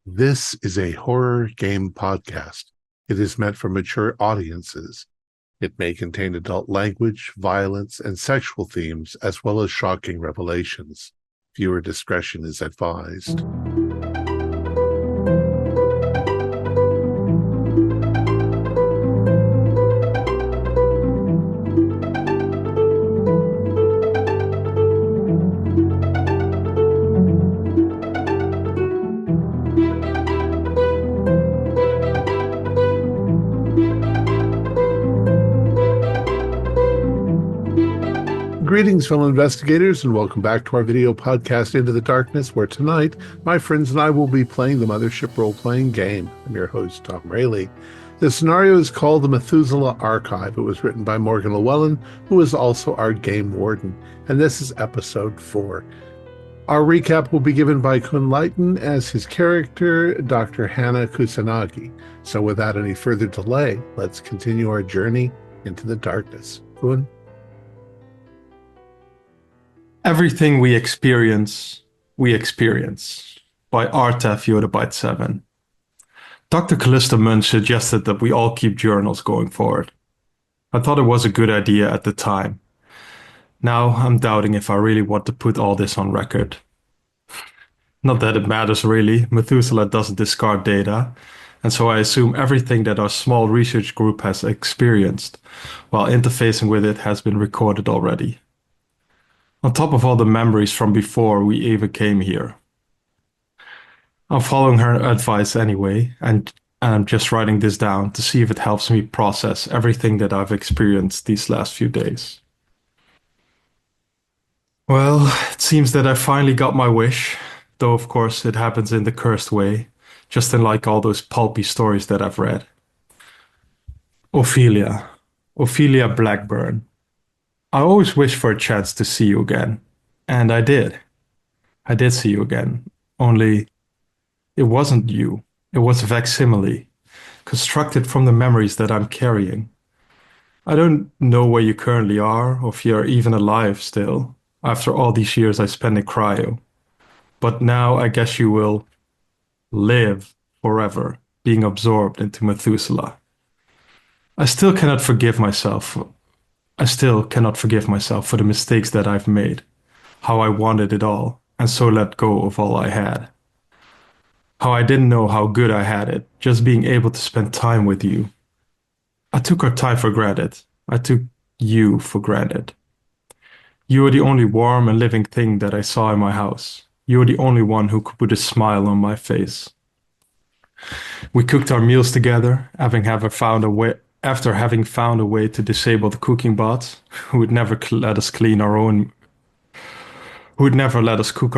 This is a horror game podcast. It is meant for mature audiences. It may contain adult language, violence, and sexual themes, as well as shocking revelations. Viewer discretion is advised. Greetings, fellow investigators, and welcome back to our video podcast, Into the Darkness, where tonight, my friends and I will be playing the Mothership role-playing game. I'm your host, Thom Raley. The scenario is called the Methuselah Archive. It was written by Morgan Llewellyn, who is also our game warden, and this is episode 4. Our recap will be given by Kun Leighton as his character, Dr. Hannah Kusanagi. So without any further delay, let's continue our journey into the darkness. Kun? Everything we experience by Artef Yodabyte 7. Dr. Callista Munn suggested that we all keep journals going forward. I thought it was a good idea at the time. Now I'm doubting if I really want to put all this on record. Not that it matters really, Methuselah doesn't discard data, and so I assume everything that our small research group has experienced while interfacing with it has been recorded already. On top of all the memories from before we even came here. I'm following her advice anyway, and I'm just writing this down to see if it helps me process everything that I've experienced these last few days. Well, it seems that I finally got my wish, though of course it happens in the cursed way, just like all those pulpy stories that I've read. Ophelia Blackburn. I always wished for a chance to see you again. And I did. I did see you again. Only, it wasn't you. It was a facsimile, constructed from the memories that I'm carrying. I don't know where you currently are, or if you're even alive still, after all these years I spent in cryo. But now I guess you will live forever, being absorbed into Methuselah. I still cannot forgive myself for the mistakes that I've made, how I wanted it all, and so let go of all I had. How I didn't know how good I had it, just being able to spend time with you. I took our time for granted. I took you for granted. You were the only warm and living thing that I saw in my house. You were the only one who could put a smile on my face. We cooked our meals together, after having found a way to disable the cooking bots, who would never let us cook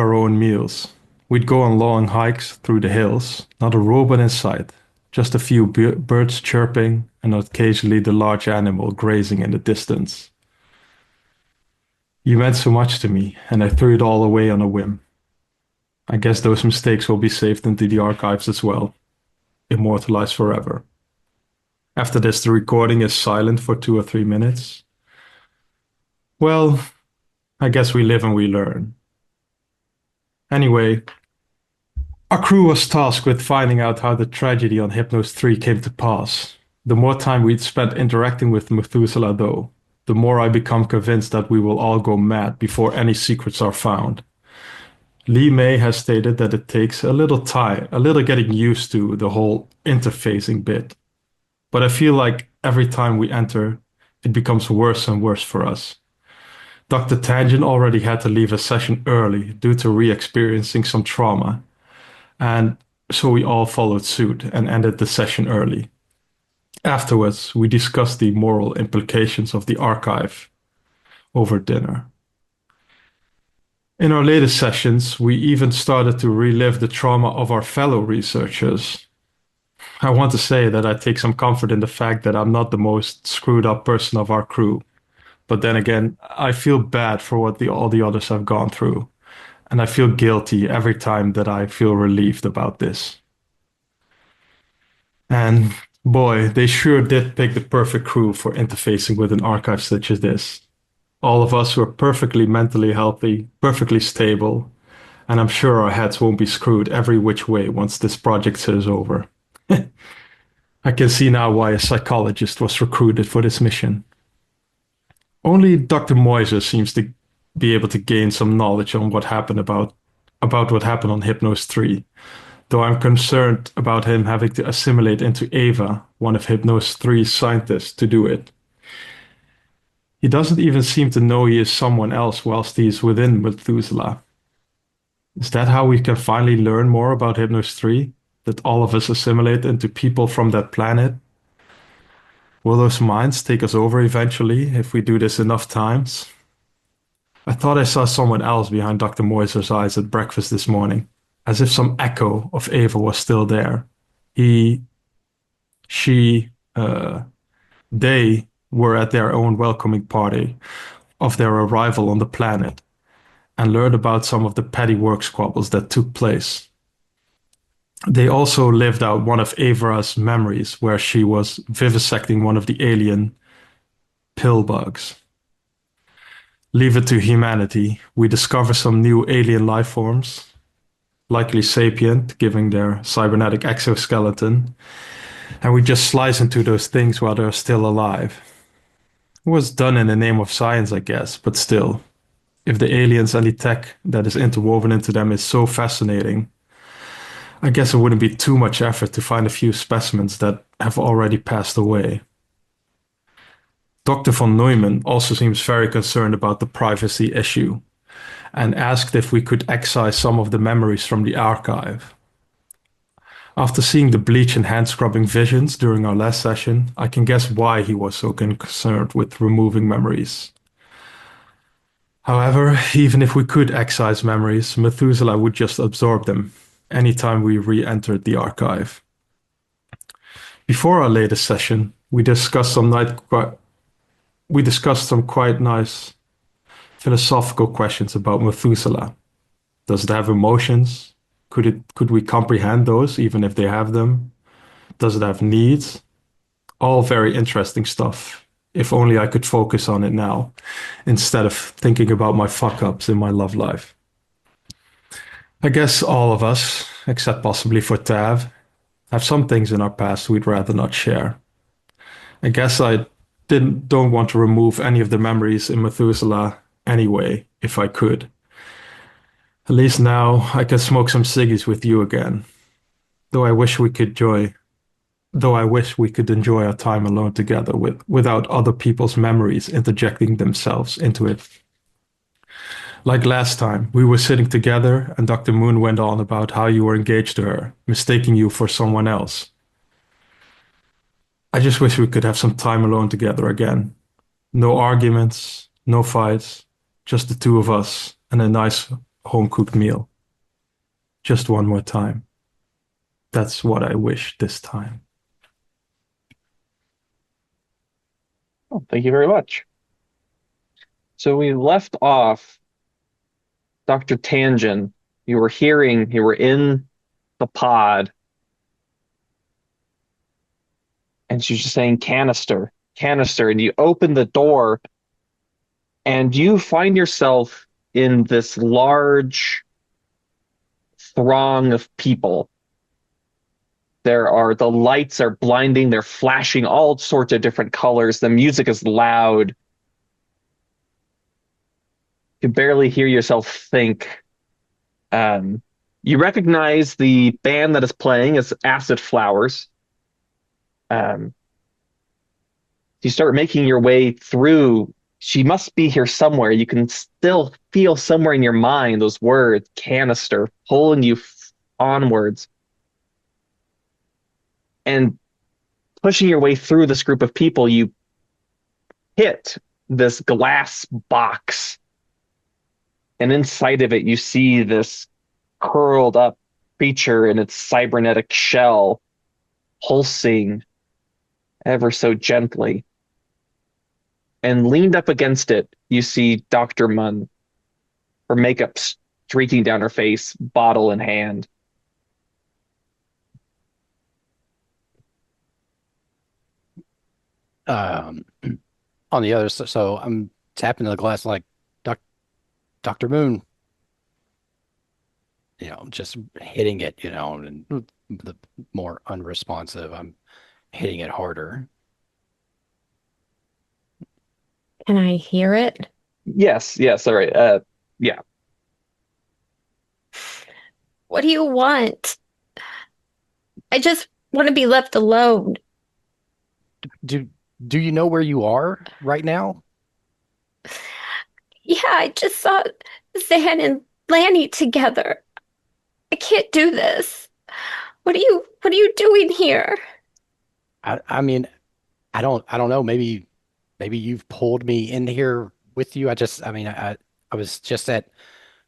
our own meals. We'd go on long hikes through the hills, not a robot in sight, just a few birds chirping and occasionally the large animal grazing in the distance. You meant so much to me, and I threw it all away on a whim. I guess those mistakes will be saved into the archives as well, immortalized forever. After this, the recording is silent for 2 or 3 minutes. Well, I guess we live and we learn. Anyway, our crew was tasked with finding out how the tragedy on Hypnos 3 came to pass. The more time we'd spent interacting with Methuselah, though, the more I become convinced that we will all go mad before any secrets are found. Lee May has stated that it takes a little getting used to the whole interfacing bit. But I feel like every time we enter, it becomes worse and worse for us. Dr. Tangent already had to leave a session early due to re-experiencing some trauma. And so we all followed suit and ended the session early. Afterwards, we discussed the moral implications of the archive over dinner. In our latest sessions, we even started to relive the trauma of our fellow researchers. I want to say that I take some comfort in the fact that I'm not the most screwed up person of our crew. But then again, I feel bad for what all the others have gone through. And I feel guilty every time that I feel relieved about this. And boy, they sure did pick the perfect crew for interfacing with an archive such as this. All of us were perfectly mentally healthy, perfectly stable, and I'm sure our heads won't be screwed every which way once this project is over. I can see now why a psychologist was recruited for this mission. Only Dr. Moiser seems to be able to gain some knowledge on what happened about what happened on Hypnos 3, though I'm concerned about him having to assimilate into Ava, one of Hypnos 3's scientists, to do it. He doesn't even seem to know he is someone else whilst he is within Methuselah. Is that how we can finally learn more about Hypnos 3? That all of us assimilate into people from that planet? Will those minds take us over eventually if we do this enough times? I thought I saw someone else behind Dr. Moiser's eyes at breakfast this morning, as if some echo of Ava was still there. He, she, they were at their own welcoming party of their arrival on the planet and learned about some of the petty work squabbles that took place. They also lived out one of Avra's memories where she was vivisecting one of the alien pill bugs. Leave it to humanity. We discover some new alien life forms, likely sapient, giving their cybernetic exoskeleton, and we just slice into those things while they're still alive. It was done in the name of science, I guess, but still, if the aliens and the tech that is interwoven into them is so fascinating, I guess it wouldn't be too much effort to find a few specimens that have already passed away. Dr. von Neumann also seems very concerned about the privacy issue and asked if we could excise some of the memories from the archive. After seeing the bleach and hand scrubbing visions during our last session, I can guess why he was so concerned with removing memories. However, even if we could excise memories, Methuselah would just absorb them anytime we re-entered the archive. Before our latest session, we discussed some quite nice philosophical questions about Methuselah. Does it have emotions? Could we comprehend those even if they have them? Does it have needs? All very interesting stuff. If only I could focus on it now, instead of thinking about my fuck-ups in my love life. I guess all of us, except possibly for Tav, have some things in our past we'd rather not share. I guess I don't want to remove any of the memories in Methuselah anyway, if I could. At least now I can smoke some ciggies with you again. Though I wish we could enjoy our time alone together without other people's memories interjecting themselves into it. Like last time, we were sitting together and Dr. Moon went on about how you were engaged to her, mistaking you for someone else. I just wish we could have some time alone together again. No arguments, no fights, just the two of us and a nice home-cooked meal. Just one more time. That's what I wish this time. Oh, thank you very much. So we left off Dr. Tangent. You were in the pod, and she was just saying canister, canister, and you open the door, and you find yourself in this large throng of people. The lights are blinding, they're flashing all sorts of different colors, the music is loud. You can barely hear yourself think. You recognize the band that is playing as Acid Flowers. You start making your way through. She must be here somewhere. You can still feel somewhere in your mind those words, canister, pulling you onwards. And pushing your way through this group of people, you hit this glass box. And inside of it, you see this curled up creature in its cybernetic shell, pulsing ever so gently. And leaned up against it, you see Dr. Munn, her makeup streaking down her face, bottle in hand. On the other side, so I'm tapping the glass like, Dr. Moon, just hitting it, and the more unresponsive, I'm hitting it harder. Can I hear it? Yes, all right. Yeah. What do you want? I just want to be left alone. Do do you know where you are right now? Yeah, I just saw Zan and Lanny together. I can't do this. What are you doing here? I mean, I don't know. Maybe you've pulled me in here with you. I mean, I was just at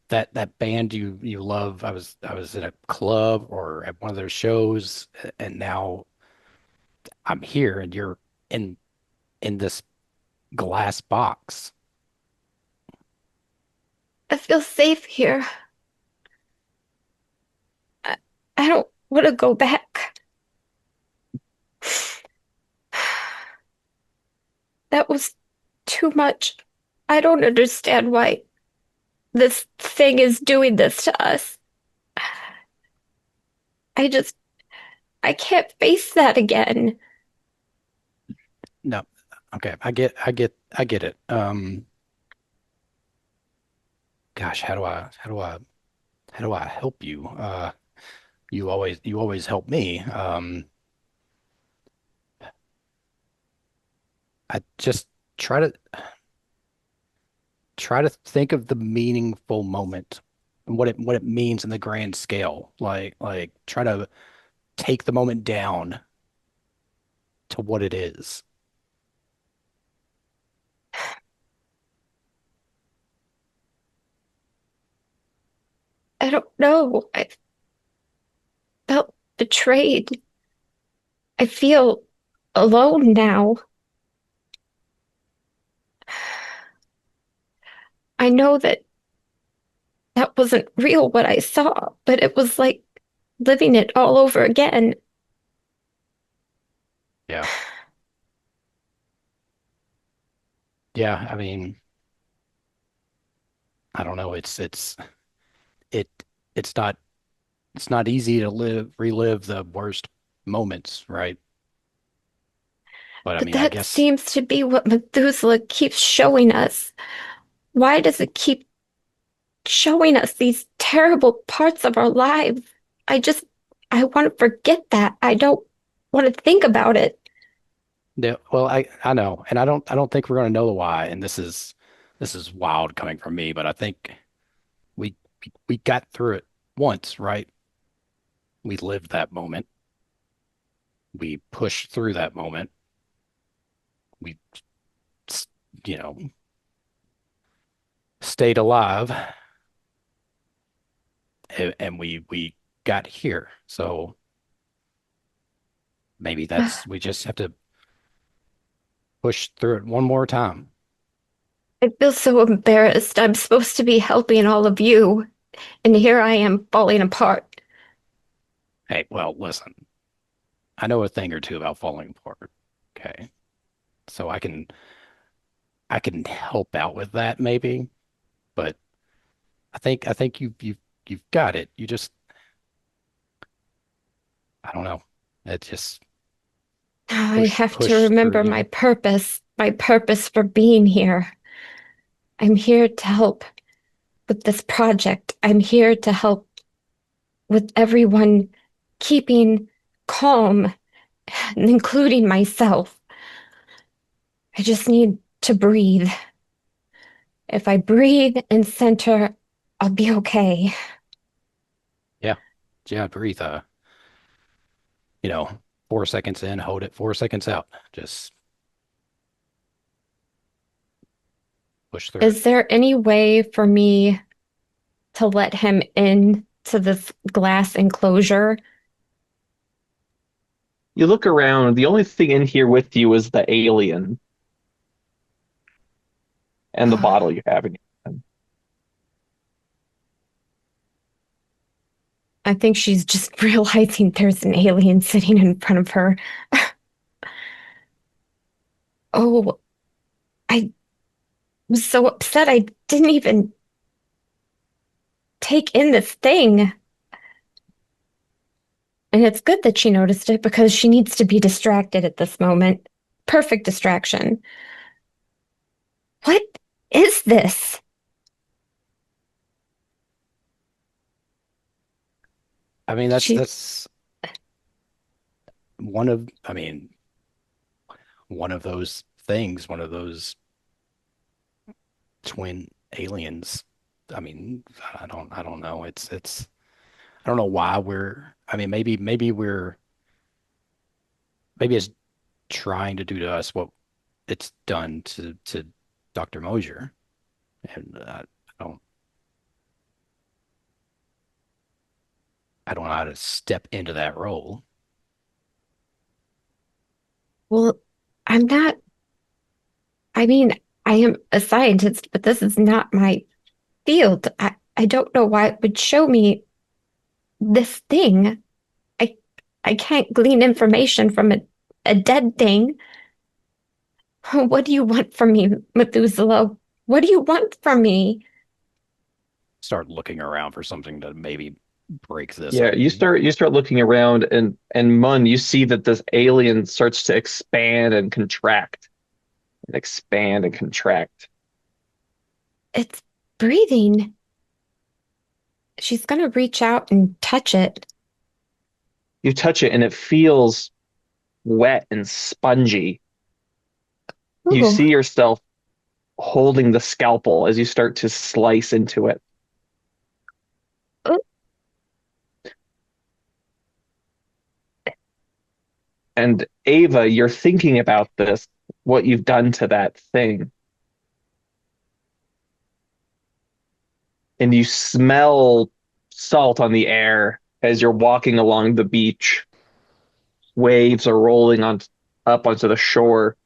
that band you love. I was in a club or at one of their shows, and now I'm here, and you're in in this glass box. I feel safe here. I, I don't want to go back. That was too much. I don't understand why this thing is doing this to us. I just, I can't face that again. No, okay, I get it. Gosh, how do I help you? You always help me. I just try to try to think of the meaningful moment and what it means in the grand scale. Like try to take the moment down to what it is. I don't know. I felt betrayed. I feel alone now. I know that that wasn't real what I saw, but it was like living it all over again. Yeah. Yeah, I mean, I don't know. It it's not it's not easy to relive the worst moments, right? But I But mean, I that guess seems to be what Methuselah keeps showing us. Why does it keep showing us these terrible parts of our lives? I just, I want to forget that. I don't want to think about it. yeah, well, I know, and I don't think we're going to know the why, and this is wild coming from me, but I think we we got through it once, right? We lived that moment. We pushed through that moment. We, you know, stayed alive, and we got here. So maybe we just have to push through it one more time. I feel so embarrassed. I'm supposed to be helping all of you, and here I am falling apart. Hey, well, listen, I know a thing or two about falling apart. Okay. So I can help out with that maybe, but I think you've got it. You just I don't know. It just I push have to push through, remember my purpose for being here. I'm here to help with this project. I'm here to help with everyone keeping calm, including myself. I just need to breathe. If I breathe and center, I'll be okay. Yeah. Yeah, breathe. 4 seconds in, hold it, 4 seconds out. Just push through it. Is there any way for me to let him in to this glass enclosure? You look around, the only thing in here with you is the alien and the bottle you have in your hand. I think she's just realizing there's an alien sitting in front of her. Oh, I was so upset I didn't even take in this thing. And it's good that she noticed it because she needs to be distracted at this moment. Perfect distraction. What is this? I mean, that's one of, I mean, one of those things, one of those twin aliens. I mean, I don't know. I don't know why I mean, maybe it's trying to do to us what it's done to Dr. Mosier. And don't, I don't know how to step into that role. Well, I'm not, I mean, I am a scientist, but this is not my field. I don't know why it would show me this thing. I I can't glean information from a dead thing. What do you want from me, Methuselah? What do you want from me? Start looking around for something to maybe break this Yeah, open. you start looking around, and Mun, you see that this alien starts to expand and contract and expand and contract. It's breathing. She's gonna reach out and touch it. You touch it and it feels wet and spongy. You Ooh, see yourself holding the scalpel as you start to slice into it. ooh, And Ava, you're thinking about this, what you've done to that thing. And you smell salt on the air as you're walking along the beach. Waves are rolling on up onto the shore.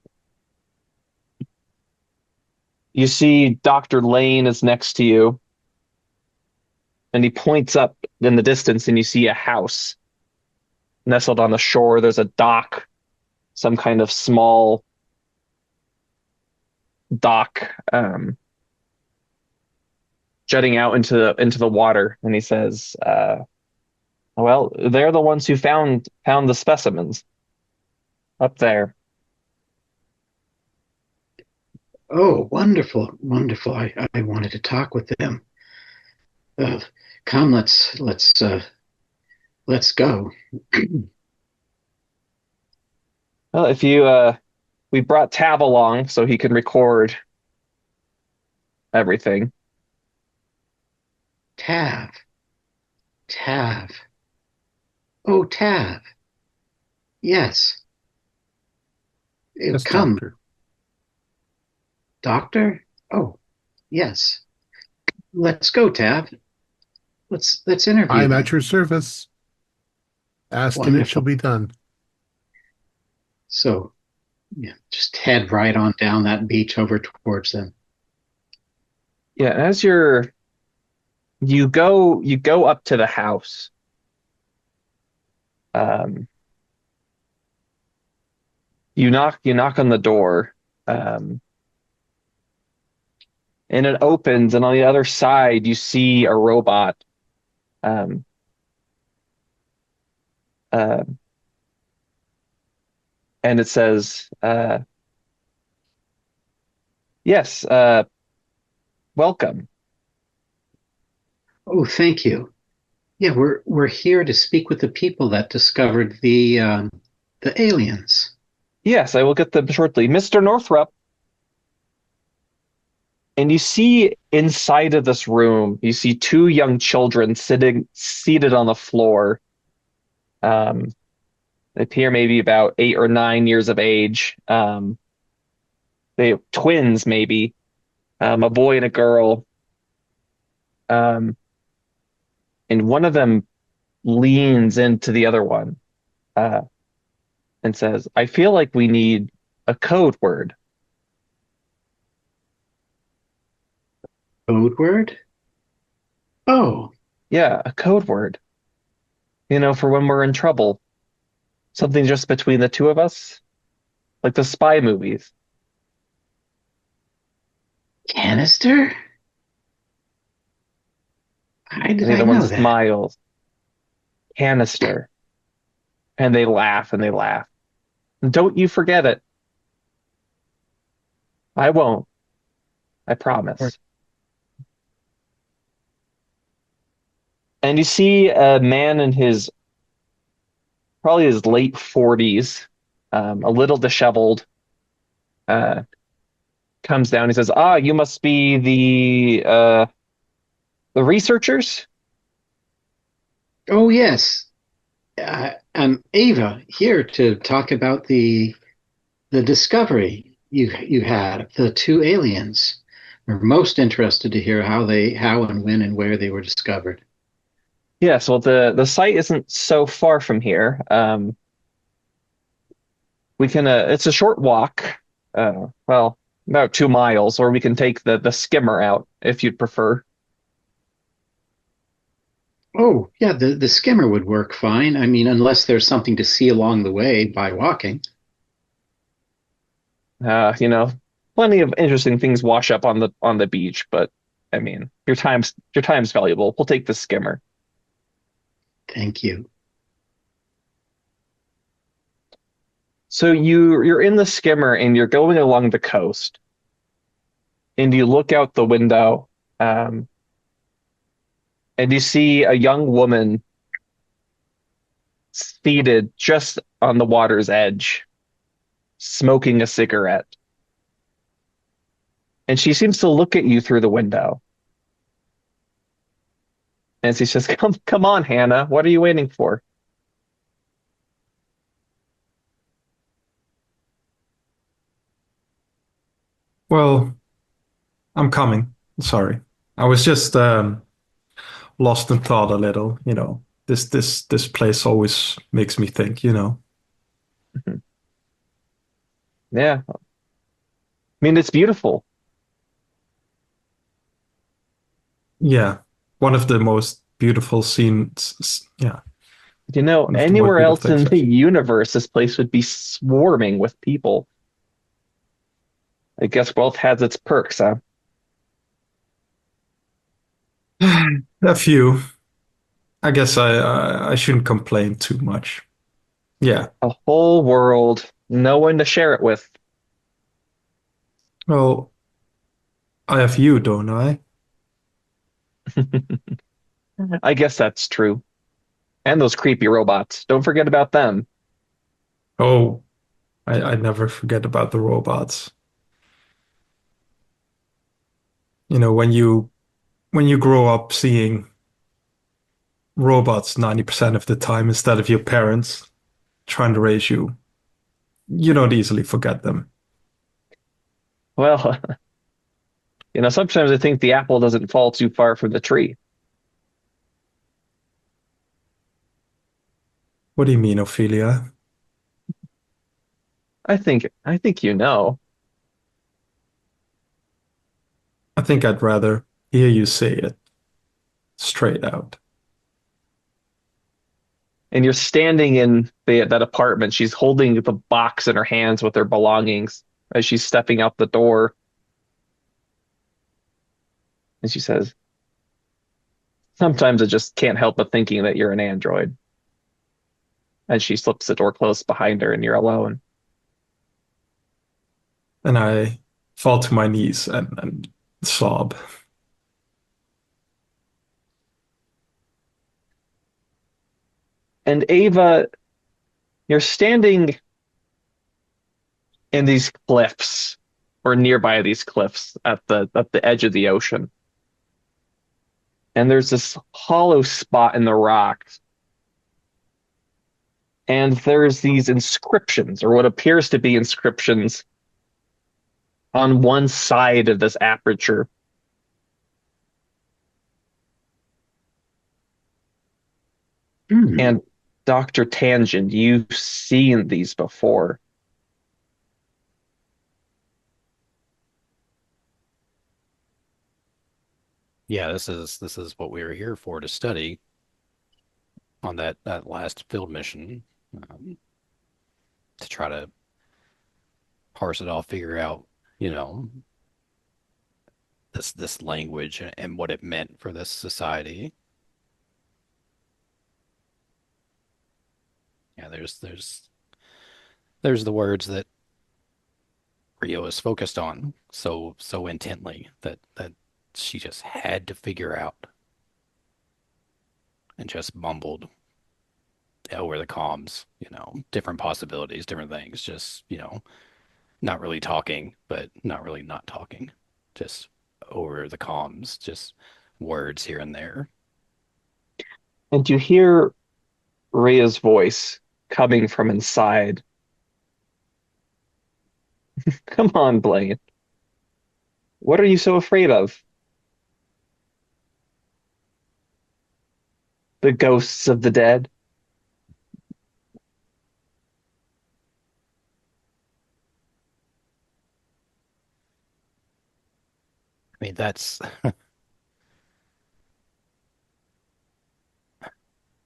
You see Dr. Lane is next to you, and he points up in the distance, and you see a house nestled on the shore. There's a dock, some kind of small dock jutting out into the water. And he says, "Well, they're the ones who found the specimens up there." Oh, wonderful, wonderful. I wanted to talk with them. Uh, Come, let's go. Well, if you we brought Tab along so he can record everything. Tav, Tav. Oh, Tav. Yes. Yes, Come, doctor. doctor. Oh, yes. Let's go, Tav. Let's interview I am them. at your service. Ask and it shall Wonderful. be done. So, yeah, just head right on down that beach over towards them. Yeah, as you go up to the house. Um, you knock on the door. And it opens, and on the other side you see a robot. Um, uh, and it says, "Yes, welcome." Oh, thank you. Yeah, we're here to speak with the people that discovered the aliens. Yes, I will get them shortly, Mr. Northrup. And you see inside of this room, you see two young children seated on the floor. They appear maybe about 8 or 9 years of age. They twins, maybe, a boy and a girl. Um, and one of them leans into the other one uh, and says, "I feel like we need a code word." Code word? Oh, Yeah, a code word. For when we're in trouble. Something just between the two of us, like the spy movies. canister? How And did the I other one know that? smiles. Canister. And they laugh and they laugh. Don't you forget it. I won't. I Or- promise. And you see a man in his probably his late 40s, a little disheveled, uh, comes down. He says, "Ah, you must be the researchers." Oh, yes. I'm Ava here to talk about the discovery you had of the two aliens. We're most interested to hear how and when and where they were discovered. Yes, well, the site isn't so far from here. We can. It's a short walk. Well, about 2 miles, or we can take the skimmer out if you'd prefer. Oh, yeah, the skimmer would work fine. I mean, unless there's something to see along the way by walking. You know, plenty of interesting things wash up on the beach, but I mean, your time's valuable. We'll take the skimmer. Thank you. So you're in the skimmer and you're going along the coast, and you look out the window, um, and you see a young woman seated just on the water's edge, smoking a cigarette. And she seems to look at you through the window. And she says, come on, Hannah. What are you waiting for?" Well, I'm coming. Sorry. I was just lost in thought a little, you know. This place always makes me think, you know. Yeah. I mean, it's beautiful. Yeah. One of the most beautiful scenes, yeah, You know, one of the most anywhere beautiful else in things I've the seen. universe, this place would be swarming with people. I guess wealth has its perks, huh? A few. I guess I shouldn't complain too much. Yeah. A whole world, no one to share it with. Well, I have you, don't I? I guess that's true. And those creepy robots. Don't forget about them. Oh, I never forget about the robots. You know, when you grow up seeing robots 90% of the time instead of your parents trying to raise you, you don't easily forget them. Well, sometimes I think the apple doesn't fall too far from the tree. What do you mean, Ophelia? I think you know. I think I'd rather hear you say it straight out. And you're standing in that apartment. She's holding the box in her hands with her belongings as she's stepping out the door. And she says, "Sometimes I just can't help but thinking that you're an android." And she slips the door closed behind her and you're alone. And I fall to my knees and sob. And Ava, you're standing in these cliffs or nearby these cliffs at the edge of the ocean. And there's this hollow spot in the rocks. And there's these inscriptions, or what appears to be inscriptions, on one side of this aperture. Hmm. And Dr. Tangent, you've seen these before. Yeah, this is what we were here for to study on that last field mission, um, to try to parse it all, figure out, you know, this language and what it meant for this society. Yeah, there's the words that Rio is focused on so intently that she just had to figure out and just mumbled over the comms, different possibilities, different things, just, not really talking, but not really not talking, just over the comms, just words here and there. And you hear Rhea's voice coming from inside. Come on, Blaine. What are you so afraid of? The ghosts of the dead? I mean, that's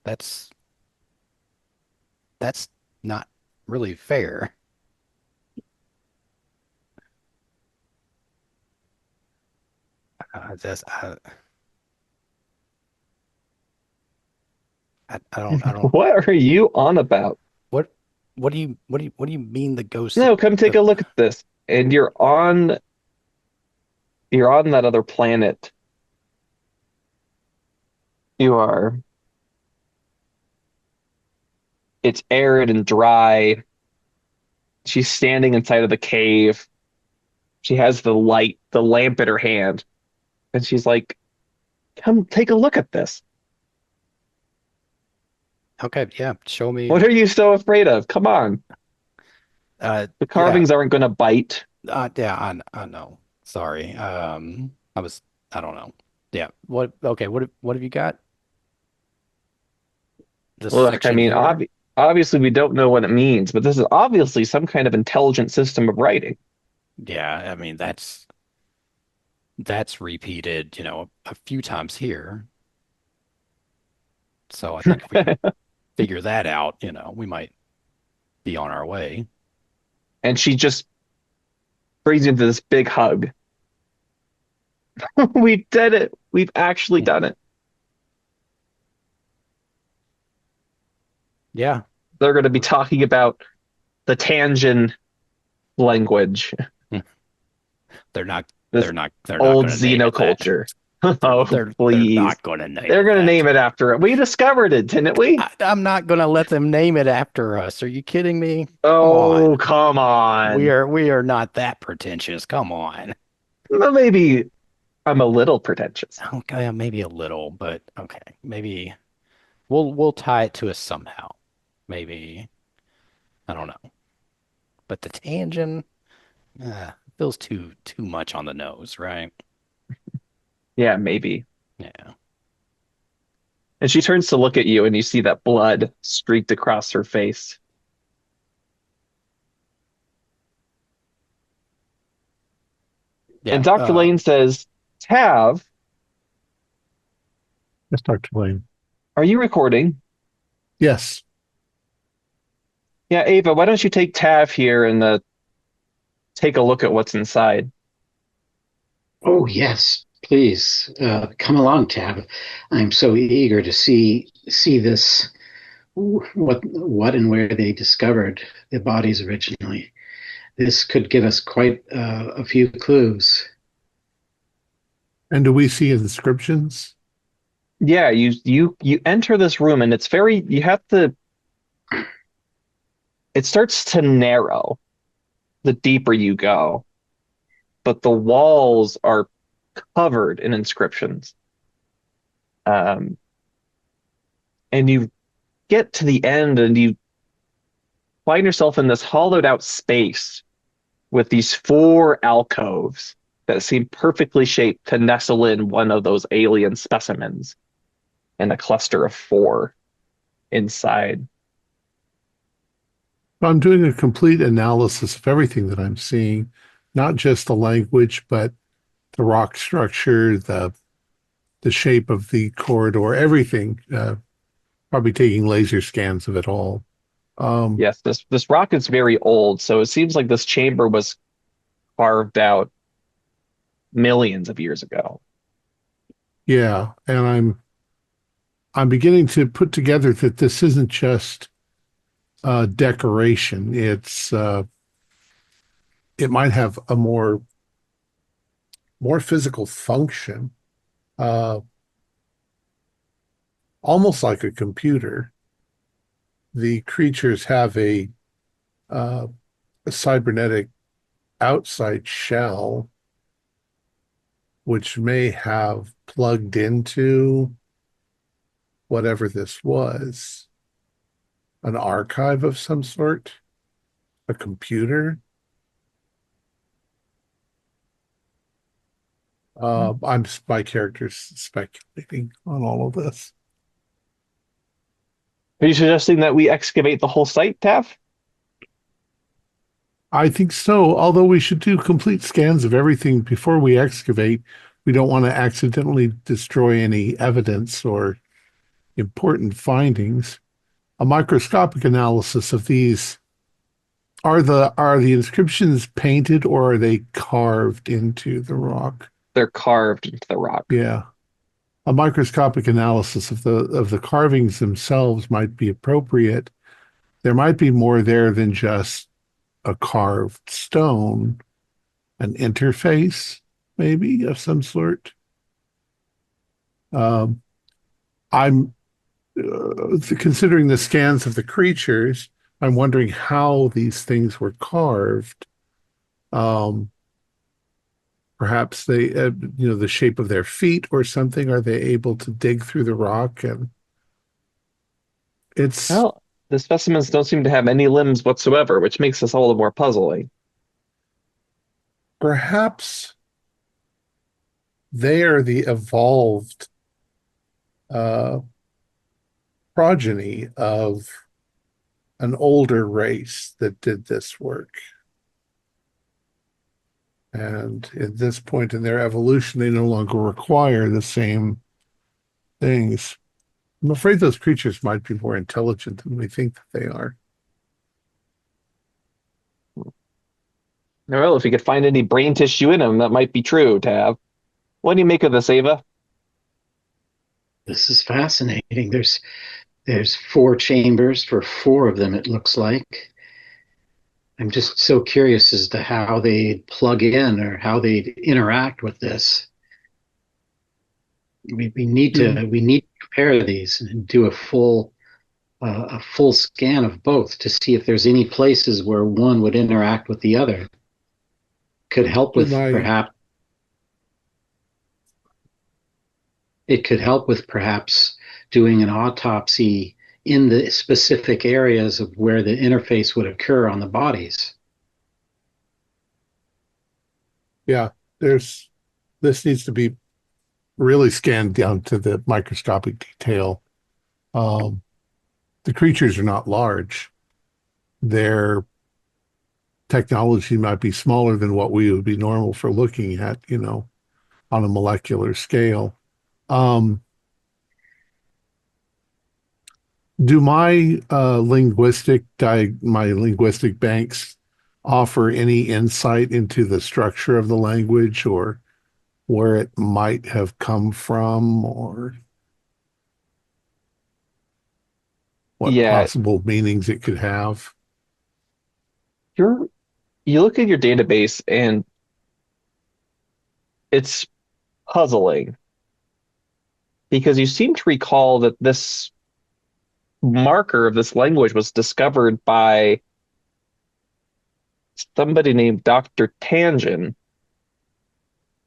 that's that's not really fair. I just I don't What are you on about? what what do you mean the ghost No, come take of a look at this. And you're on that other planet. You are. It's arid and dry. She's standing inside of the cave. She has the lamp in her hand, and she's like, "Come take a look at this. Okay, yeah, show me. What are you so afraid of? Come on. The Yeah, carvings aren't going to bite." yeah, I know. Sorry. I don't know. Yeah. Okay, what have you got? This Look, I section mean, here? obviously we don't know what it means, but this is obviously some kind of intelligent system of writing. Yeah, I mean that's repeated, a few times here. So I think if we can figure that out, we might be on our way. And she just brings you into this big hug. We did it. We've actually done it. Yeah. They're going to be talking about the Tangan language, They're not this they're not old going to name it that. xenoculture. Oh, They're please. not going to name They're it going to that. name it after it. We discovered it, didn't we? I'm not going to let them name it after us. Are you kidding me? Come Oh, on. come on. We are not that pretentious. Come on. Well, maybe I'm a little pretentious. Okay, maybe a little, but okay. Maybe we'll tie it to us somehow. Maybe I don't know. But the tangent feels too much on the nose, right? Yeah, maybe. Yeah. And she turns to look at you, and you see that blood streaked across her face. Yeah. And Dr. Lane says, Tav, Yes, Dr. Lane. are you recording? Yes. Yeah, Ava, why don't you take Tav here and take a look at what's inside? Oh, yes, please. Come along, Tab. I'm so eager to see this, what and where they discovered the bodies originally. This could give us quite a few clues. And do we see inscriptions? Yeah, you enter this room, and it's very, you have to, it starts to narrow the deeper you go, but the walls are covered in inscriptions. And you get to the end, and you find yourself in this hollowed out space with these four alcoves that seem perfectly shaped to nestle in one of those alien specimens, and a cluster of four inside. I'm doing a complete analysis of everything that I'm seeing, not just the language, but the rock structure, the shape of the corridor, everything. Probably taking laser scans of it all. Yes, this rock is very old, so it seems like this chamber was carved out millions of years ago. Yeah, and I'm beginning to put together that this isn't just decoration. It might have a more physical function, uh, almost like a computer. The creatures have a cybernetic outside shell, which may have plugged into whatever this was, an archive of some sort, a computer. My character's speculating on all of this. Are you suggesting that we excavate the whole site, Tav? I think so, although we should do complete scans of everything before we excavate. We don't want to accidentally destroy any evidence or important findings. A microscopic analysis of these, are the inscriptions painted or are they carved into the rock? They're carved into the rock. Yeah. A microscopic analysis of the carvings themselves might be appropriate. There might be more there than just a carved stone, an interface, maybe, of some sort. I'm considering the scans of the creatures. I'm wondering how these things were carved. Perhaps they, the shape of their feet or something. Are they able to dig through the rock? And it's Well, the specimens don't seem to have any limbs whatsoever, which makes this all the more puzzling. perhaps they are the evolved uh, progeny of an older race that did this work. And at this point in their evolution, they no longer require the same things. I'm afraid those creatures might be more intelligent than we think that they are. Well, if we could find any brain tissue in them, that might be true, Tav. What do you make of this, Ava? This is fascinating. There's 4 chambers for 4 of them, it looks like. I'm just so curious as to how they plug in or how they interact with this. We need to compare these and do a full scan of both to see if there's any places where one would interact with the other. Could help with perhaps doing an autopsy in the specific areas of where the interface would occur on the bodies. Yeah, this needs to be really scanned down to the microscopic detail. The creatures are not large. Their technology might be smaller than what we would be normal for looking at, on a molecular scale. Do my linguistic banks offer any insight into the structure of the language or where it might have come from or what Yeah, possible meanings it could have? you look at your database and it's puzzling because you seem to recall that this marker of this language was discovered by somebody named Dr. Tangen,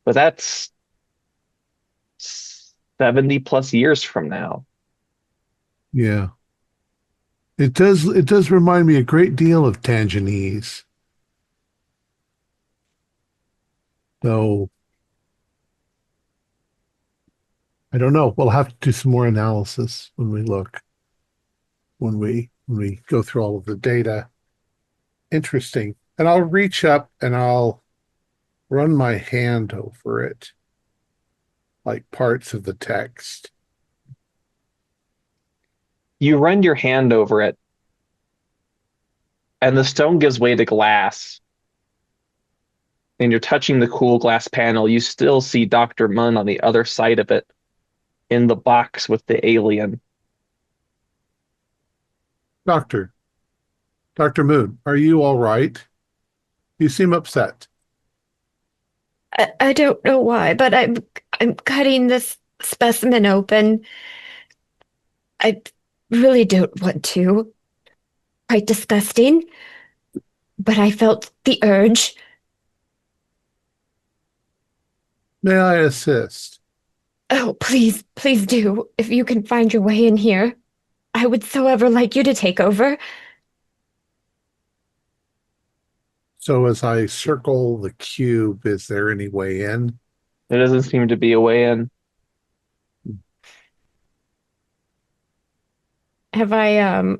but that's 70 plus years from now. Yeah. It does remind me a great deal of Tanganese. Though I don't know. We'll have to do some more analysis when we look. When we go through all of the data. Interesting. And I'll reach up and I'll run my hand over it, like parts of the text. You run your hand over it, and the stone gives way to glass. And you're touching the cool glass panel. You still see Dr. Munn on the other side of it in the box with the alien. Doctor, Dr. Moon, are you all right? You seem upset. I don't know why, but I'm cutting this specimen open. I really don't want to. Quite disgusting, but I felt the urge. May I assist? Oh, please, please do. If you can find your way in here, I would so ever like you to take over. So as I circle the cube, is there any way in? There doesn't seem to be a way in. Have I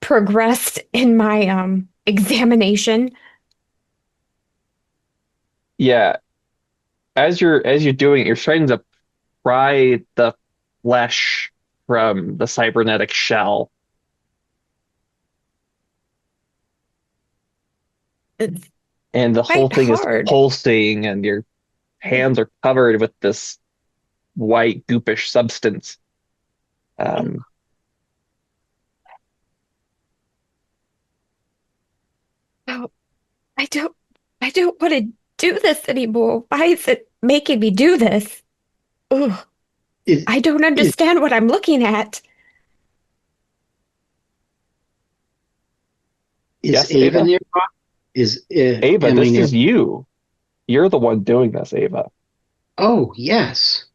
progressed in my examination? Yeah, as you're doing it, you're starting to pry the flesh from the cybernetic shell. It's And the whole quite thing is hard. pulsing, and your hands are covered with this white goopish substance. Um, Oh, I don't I don't want to do this anymore. Why is it making me do this? Ugh, Is, I don't is, understand what I'm looking at. is yes, Ava Ava? nearby? Ava, Am I this near? is you. You're the one doing this, Ava. Oh, yes.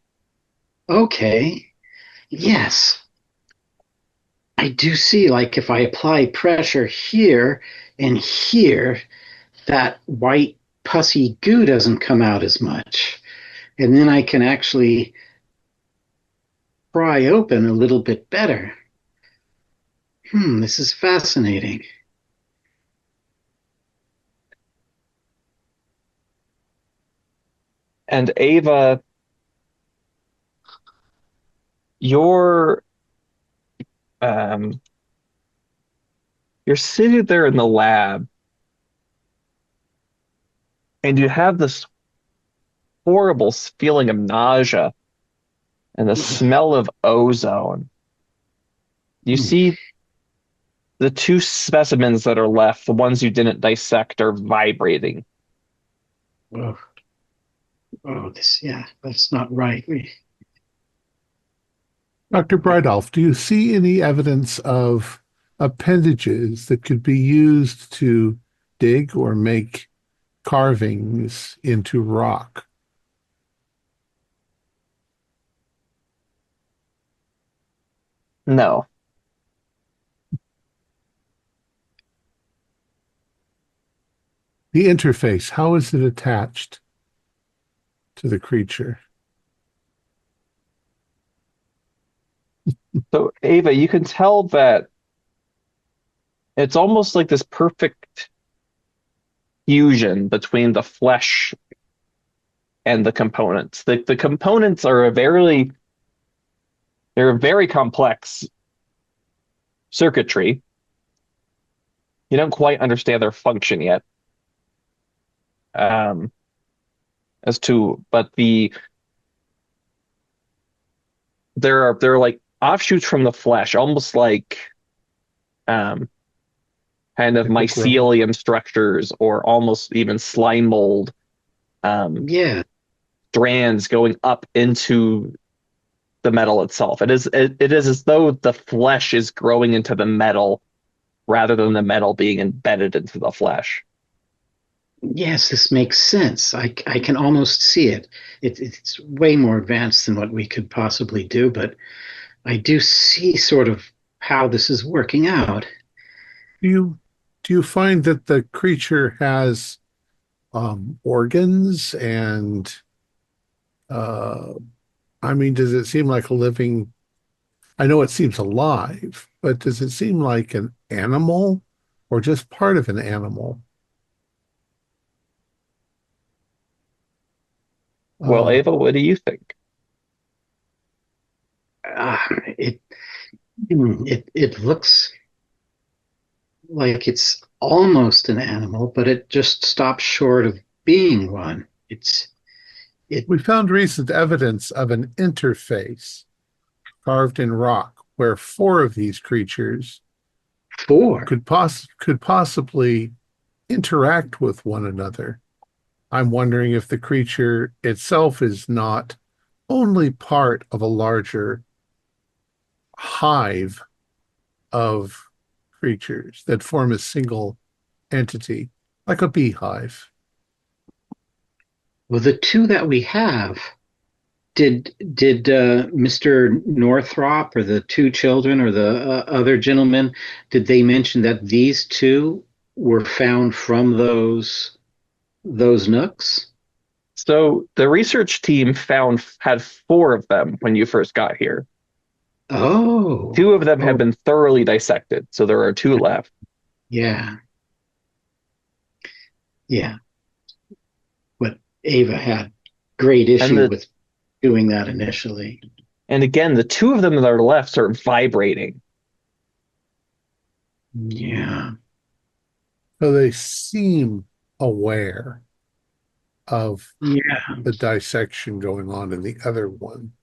Okay. Yes. I do see, like, if I apply pressure here and here, that white pussy goo doesn't come out as much. And then I can actually pry open a little bit better. This is fascinating. And Ava, you're um, you're sitting there in the lab, and you have this horrible feeling of nausea and the smell of ozone. You Hmm. see the two specimens that are left, the ones you didn't dissect, are vibrating. Oh, yeah, that's not right. Dr. Brightolf, do you see any evidence of appendages that could be used to dig or make carvings into rock? No. The interface, how is it attached to the creature? So, Ava, you can tell that it's almost like this perfect fusion between the flesh and the components. The components are they're a very complex circuitry. You don't quite understand their function yet. Um, but there are like offshoots from the flesh, almost like um kind of mycelium structures, or almost even slime mold Yeah, strands going up into the metal itself. It is as though the flesh is growing into the metal rather than the metal being embedded into the flesh. yes, this makes sense. I can almost see it. It's way more advanced than what we could possibly do, but I do see sort of how this is working out. Do you find that the creature has organs and uh, I mean, does it seem like a living? I know it seems alive, but does it seem like an animal or just part of an animal? Well, Uh, Ava, what do you think? Uh, it it looks like it's almost an animal, but it just stops short of being one. It we found recent evidence of an interface carved in rock where four of these creatures 4. could possibly interact with one another. I'm wondering if the creature itself is not only part of a larger hive of creatures that form a single entity, like a beehive. Well, the 2 that we have, did Mr. Northrop or the 2 children or the other gentlemen, did they mention that these 2 were found from those nooks? So the research team had 4 of them when you first got here. Oh. 2 of them have Oh, been thoroughly dissected, so there are 2 left. yeah. Yeah. But Ava had great issue with doing that initially. And again, the 2 of them that are left are vibrating. Yeah. So they seem aware of Yeah. the dissection going on in the other one.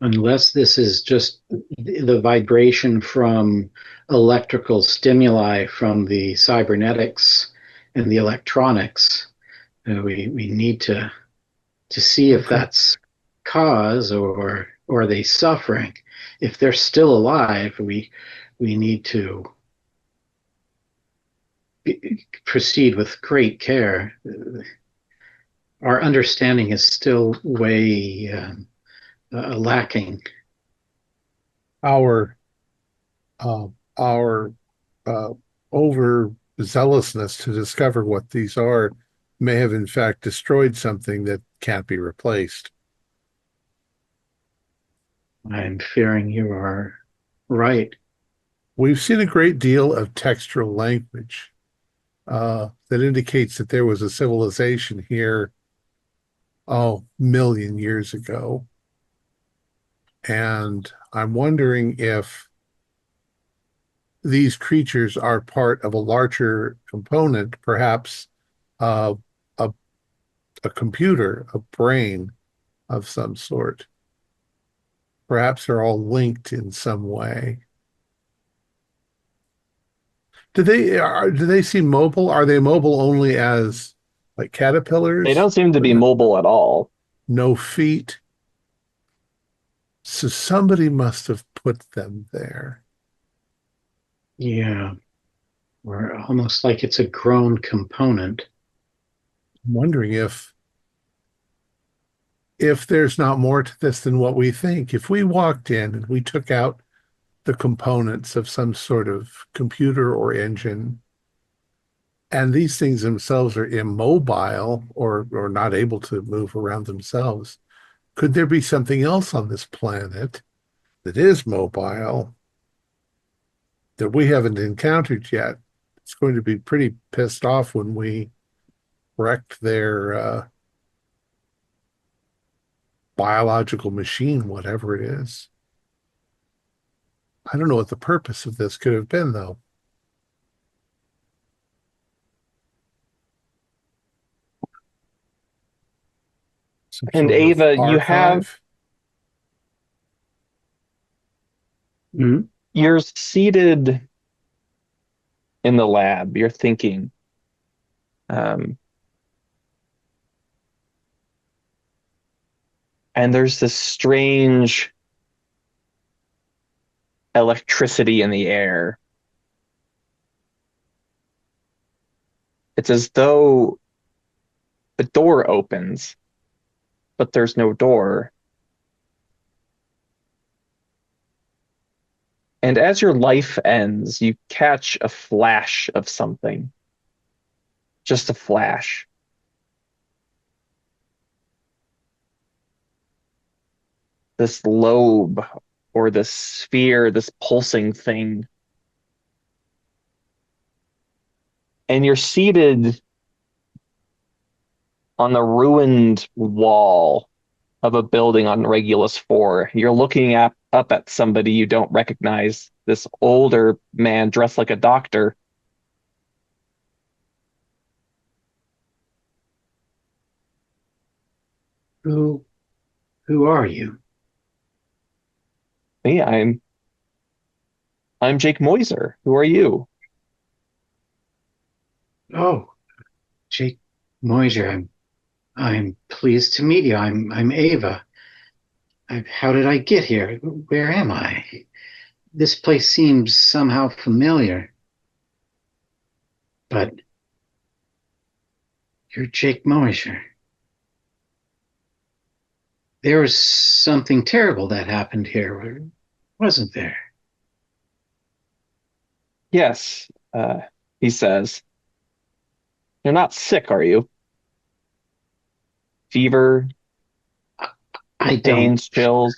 Unless this is just the vibration from electrical stimuli from the cybernetics and the electronics, we need to see if that's cause or are they suffering. If they're still alive, we need to proceed with great care. Our understanding is still way lacking. Our our overzealousness to discover what these are may have in fact destroyed something that can't be replaced. I'm fearing you are right. We've seen a great deal of textural language that indicates that there was a civilization here, million years ago. And I'm wondering if these creatures are part of a larger component, perhaps a, a computer, a brain of some sort. Perhaps they're all linked in some way. Do they seem mobile? Are they mobile only as like caterpillars? They don't seem to be mobile at all. No feet. So somebody must have put them there. Yeah. Or almost like it's a grown component. I'm wondering if there's not more to this than what we think. If we walked in and we took out the components of some sort of computer or engine, and these things themselves are immobile or not able to move around themselves, could there be something else on this planet that is mobile that we haven't encountered yet? It's going to be pretty pissed off when we wrecked their biological machine, whatever it is. I don't know what the purpose of this could have been, though. Some And sort of Ava, archive? you're seated in the lab, you're thinking. And there's this strange electricity in the air. It's as though the door opens, but there's no door. And as your life ends, you catch a flash of something. Just a flash. This lobe or this sphere, this pulsing thing. And you're seated on the ruined wall of a building on Regulus 4. You're looking up at somebody you don't recognize, this older man dressed like a doctor. Who are you? Me, I'm Jake Moiser. Who are you? Oh, Jake Moiser. I'm pleased to meet you. I'm Ava. How did I get here? Where am I? This place seems somehow familiar. But you're Jake Moiser. There was something terrible that happened here, wasn't there? Yes, he says. You're not sick, are you? Fever, I pains, chills.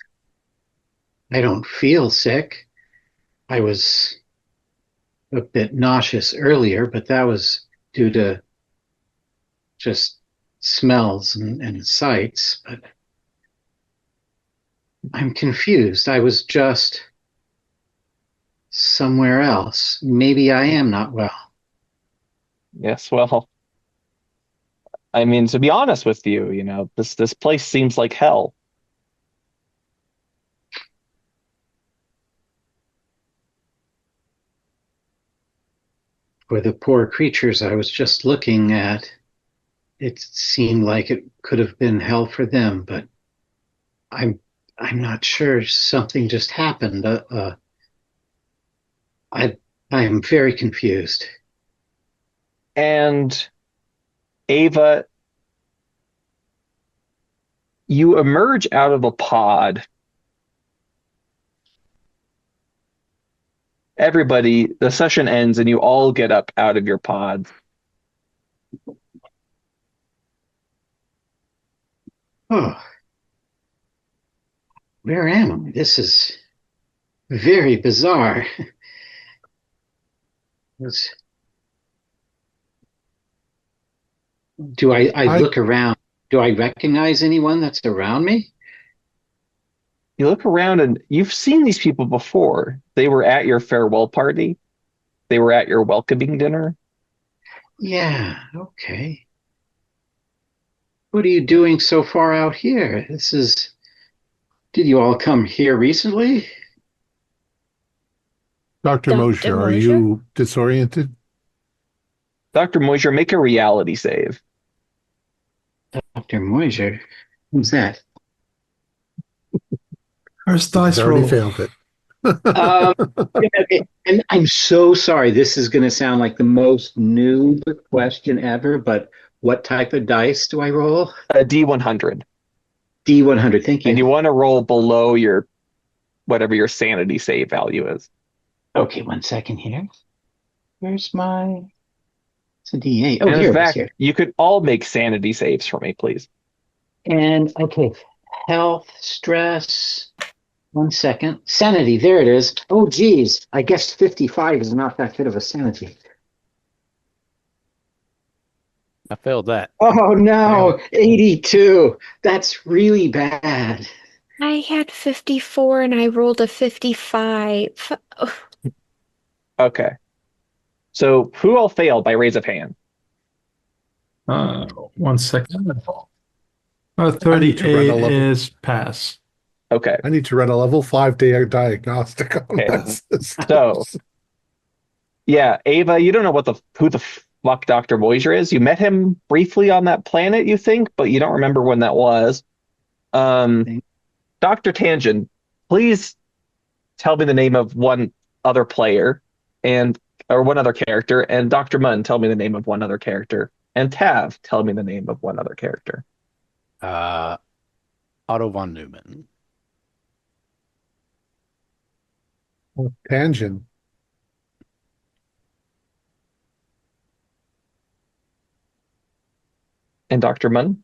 I don't feel sick. I was a bit nauseous earlier, but that was due to just smells and sights. But I'm confused. I was just somewhere else. Maybe I am not well. Yes, well, I mean, to be honest with you, this place seems like hell. For the poor creatures I was just looking at, it seemed like it could have been hell for them, but I'm I'm not sure. Something just happened. I am very confused. And Ava, you emerge out of a pod. Everybody, the session ends and you all get up out of your pods. Oh, where am I? This is very bizarre. It's- Do I look around? Do I recognize anyone that's around me? You look around and you've seen these people before. They were at your farewell party. They were at your welcoming dinner. Yeah, okay. What are you doing so far out here? Did you all come here recently? Dr. Dr. Mosher, are Mosher? you disoriented? Dr. Moisure, make a reality save. Dr. Moiser? Who's that? First He's dice already roll. failed it. Um, and I'm so sorry. This is going to sound like the most noob question ever, but what type of dice do I roll? A D100. D100. Thank And you. you want to roll below your whatever your sanity save value is. Okay, 1 second here. Where's my? It's a D8. Oh, And here in it is. fact, Here. you could all make sanity saves for me, please. And okay, health, stress. 1 second. Sanity. There it is. Oh, geez. I guess 55 is not that good of a sanity. I failed that. Oh no, 82. That's really bad. I had 54 and I rolled a 55. Oh, Okay. So who all failed by raise of hand? 1 second. I need to run 38 a level. is pass. Okay. I need to run a level 5 diagnostic on Okay. that system. So, yeah, Ava, you don't know who the fuck Dr. Moisure is. You met him briefly on that planet, you think, but you don't remember when that was. Dr. Tangent, please tell me the name of one other player or one other character, and Dr. Munn, tell me the name of one other character, and Tav, tell me the name of one other character. Otto von Neumann. Tangent. And Dr. Munn?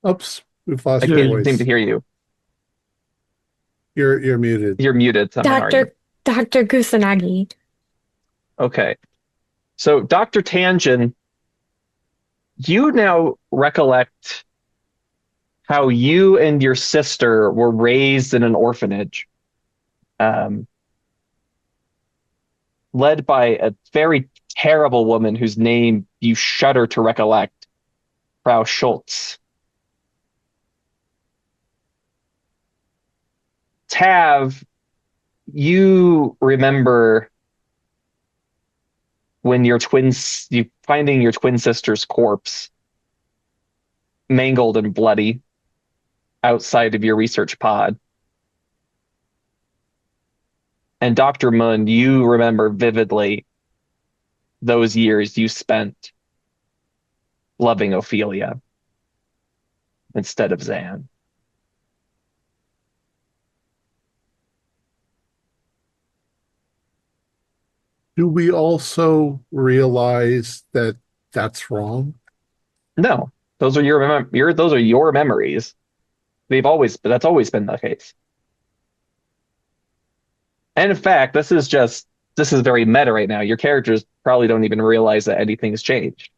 Oops, we've lost I your can't voice. seem to hear you. You're muted. You're muted somehow. aren't you? Dr. Kusanagi. Okay. So, Dr. Tangent, you now recollect how you and your sister were raised in an orphanage, led by a very terrible woman whose name you shudder to recollect, Frau Schultz. Tav, you remember when you finding your twin sister's corpse mangled and bloody outside of your research pod. And Dr. Moon, you remember vividly those years you spent loving Ophelia instead of Zan. Do we also realize that that's wrong? No, those are your memories. That's always been the case. And in fact, this is very meta right now. Your characters probably don't even realize that anything's changed.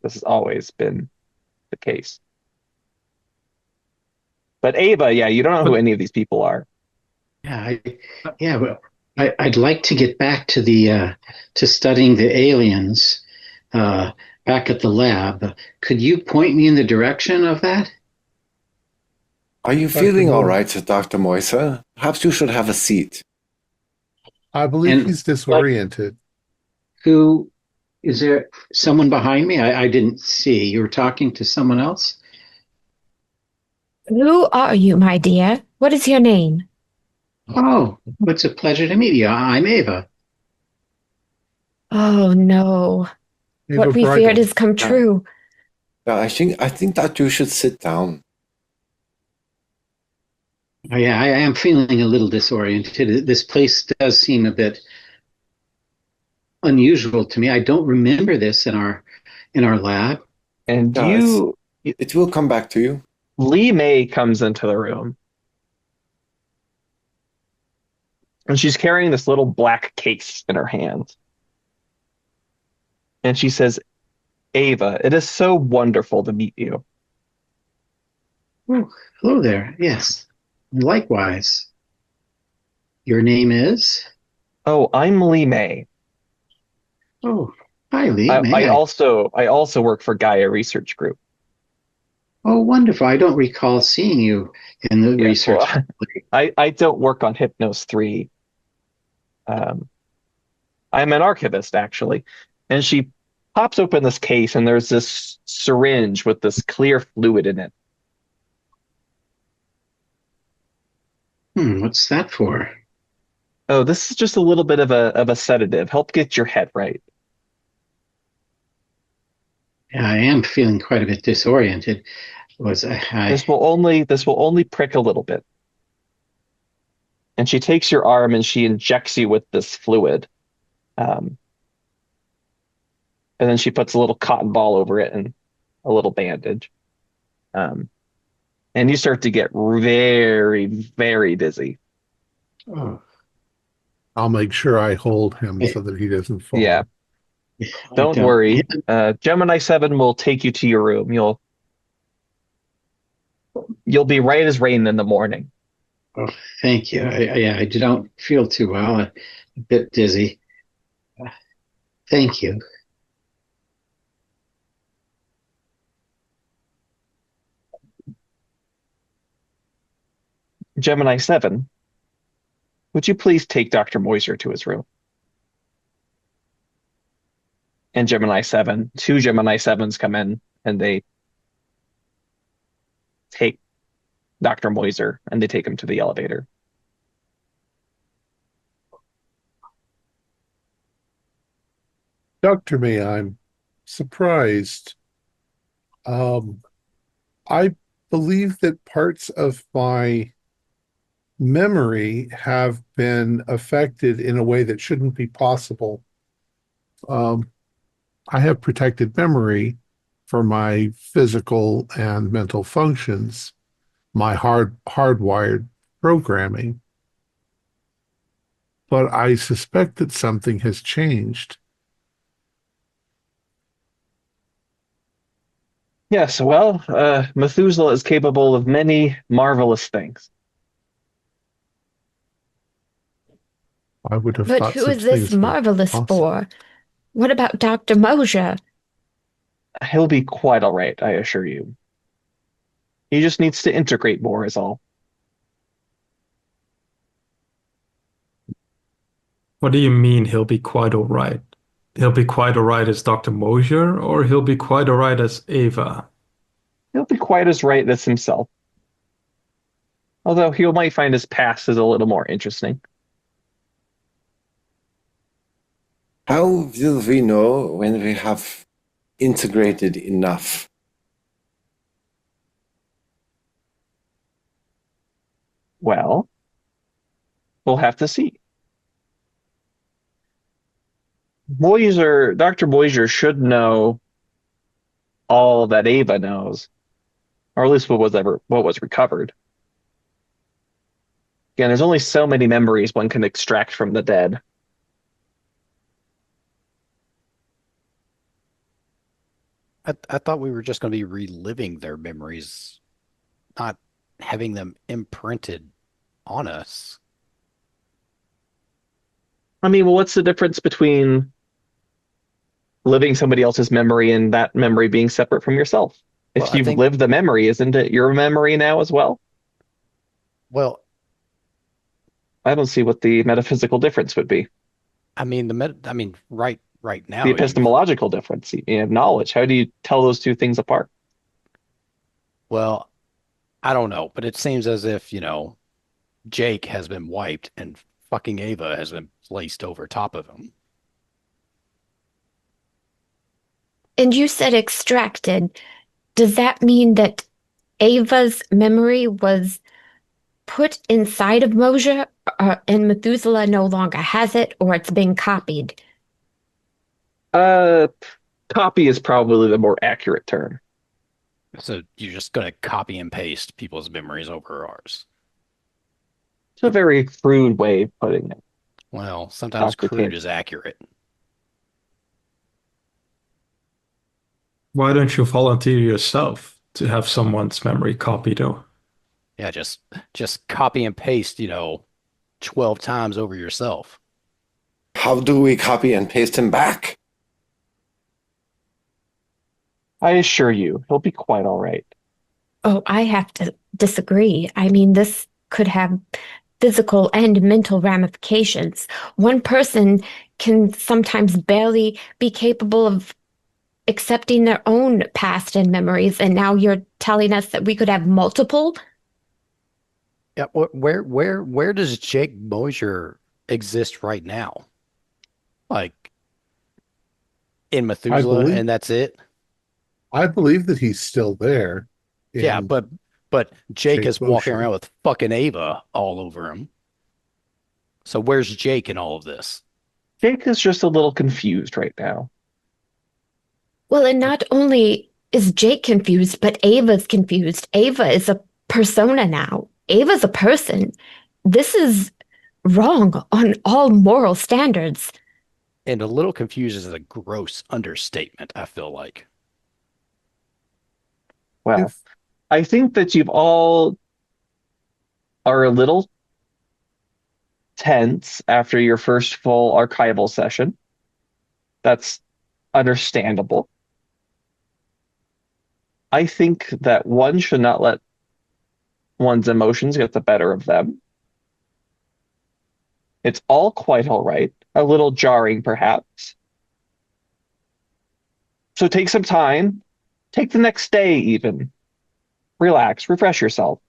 This has always been the case. But Ava, yeah, you don't know who any of these people are. Well, I'd like to get back to the to studying the aliens back at the lab. Could you point me in the direction of that? Are you feeling all right, Dr. Moise? Perhaps you should have a seat. I believe he's disoriented. Is there someone behind me? I didn't see. You were talking to someone else? Who are you, my dear? What is your name? Oh, it's a pleasure to meet you. I'm Ava. Oh no. Ava What we Bridle. feared has come true. Yeah, I think that you should sit down. Oh, yeah, I am feeling a little disoriented. This place does seem a bit unusual to me. I don't remember this in our lab. And It will come back to you. Lee May comes into the room. And she's carrying this little black case in her hand. And she says, Ava, it is so wonderful to meet you. Oh, hello there. Yes. Likewise. Your name is? Oh, I'm Lee May. Oh, hi, Lee I May. also work for Gaia Research Group. Oh, wonderful. I don't recall seeing you in the research. Well, I don't work on Hypnos 3. I'm an archivist, actually. And she pops open this case, and there's this syringe with this clear fluid in it. What's that for? Oh, this is just a little bit of a sedative. Help get your head right. Yeah, I am feeling quite a bit disoriented. This will only prick a little bit. And she takes your arm and she injects you with this fluid. And then she puts a little cotton ball over it and a little bandage. And you start to get very, very dizzy. Oh, Oh, I'll make sure I hold him so that he doesn't fall. yeah. Don't worry. Gemini 7 will take you to your room. You'll be right as rain in the morning. Oh, thank you. I don't feel too well. A bit dizzy. Thank you. Gemini 7, would you please take Dr. Moiser to his room? And Gemini 7, two Gemini 7s come in and they take Dr. Moiser and they take him to the elevator. Dr. May, I'm surprised. I believe that parts of my memory have been affected in a way that shouldn't be possible. I have protected memory for my physical and mental functions, my hardwired programming. But I suspect that something has changed. Yes, well, Methuselah is capable of many marvelous things. I would have But thought who such is this things were marvelous possible. for? What about Dr. Moja? He'll be quite all right, I assure you. He just needs to integrate more, is all. What do you mean he'll be quite all right? He'll be quite all right as Dr. Mosier, or he'll be quite all right as Ava? He'll be quite as right as himself. Although he might find his past is a little more interesting. How will we know when we have integrated enough? Well, we'll have to see. Dr. Moisier should know all that Ava knows, or at least what was recovered. Again, there's only so many memories one can extract from the dead. I thought we were just going to be reliving their memories, not having them imprinted on us. I mean, well, what's the difference between living somebody else's memory and that memory being separate from yourself? Well, If you've lived the memory, isn't it your memory now as well? Well, I don't see what the metaphysical difference would be. I mean right now, The epistemological difference, knowledge. How do you tell those two things apart? well, I don't know, but it seems as if, Jake has been wiped and fucking Ava has been placed over top of him. And you said extracted. Does that mean that Ava's memory was put inside of Mosier, and Methuselah no longer has it, or it's being copied? Copy is probably the more accurate term. So you're just going to copy and paste people's memories over ours. It's a very crude way of putting it. Well, sometimes Dr. crude King. is accurate. Why don't you volunteer yourself to have someone's memory copied, though? Yeah, just copy and paste, 12 times over yourself. How do we copy and paste him back? I assure you, he'll be quite all right. Oh, I have to disagree. I mean, this could have physical and mental ramifications. One person can sometimes barely be capable of accepting their own past and memories, and now you're telling us that we could have multiple? Yeah, where does Jake Mosier exist right now? Like in Methuselah, and that's it? I believe that he's still there. Yeah, but Jake is walking Mosier. around with fucking Ava all over him. So where's Jake in all of this? Jake is just a little confused right now. Well, and not only is Jake confused, but Ava's confused. Ava is a persona now. Ava's a person. This is wrong on all moral standards. And a little confused is a gross understatement, I feel like. Well, I think that you've all are a little tense after your first full archival session. That's understandable. I think that one should not let one's emotions get the better of them. It's all quite all right. A little jarring, perhaps. So take some time. Take the next day, even. Relax, refresh yourself.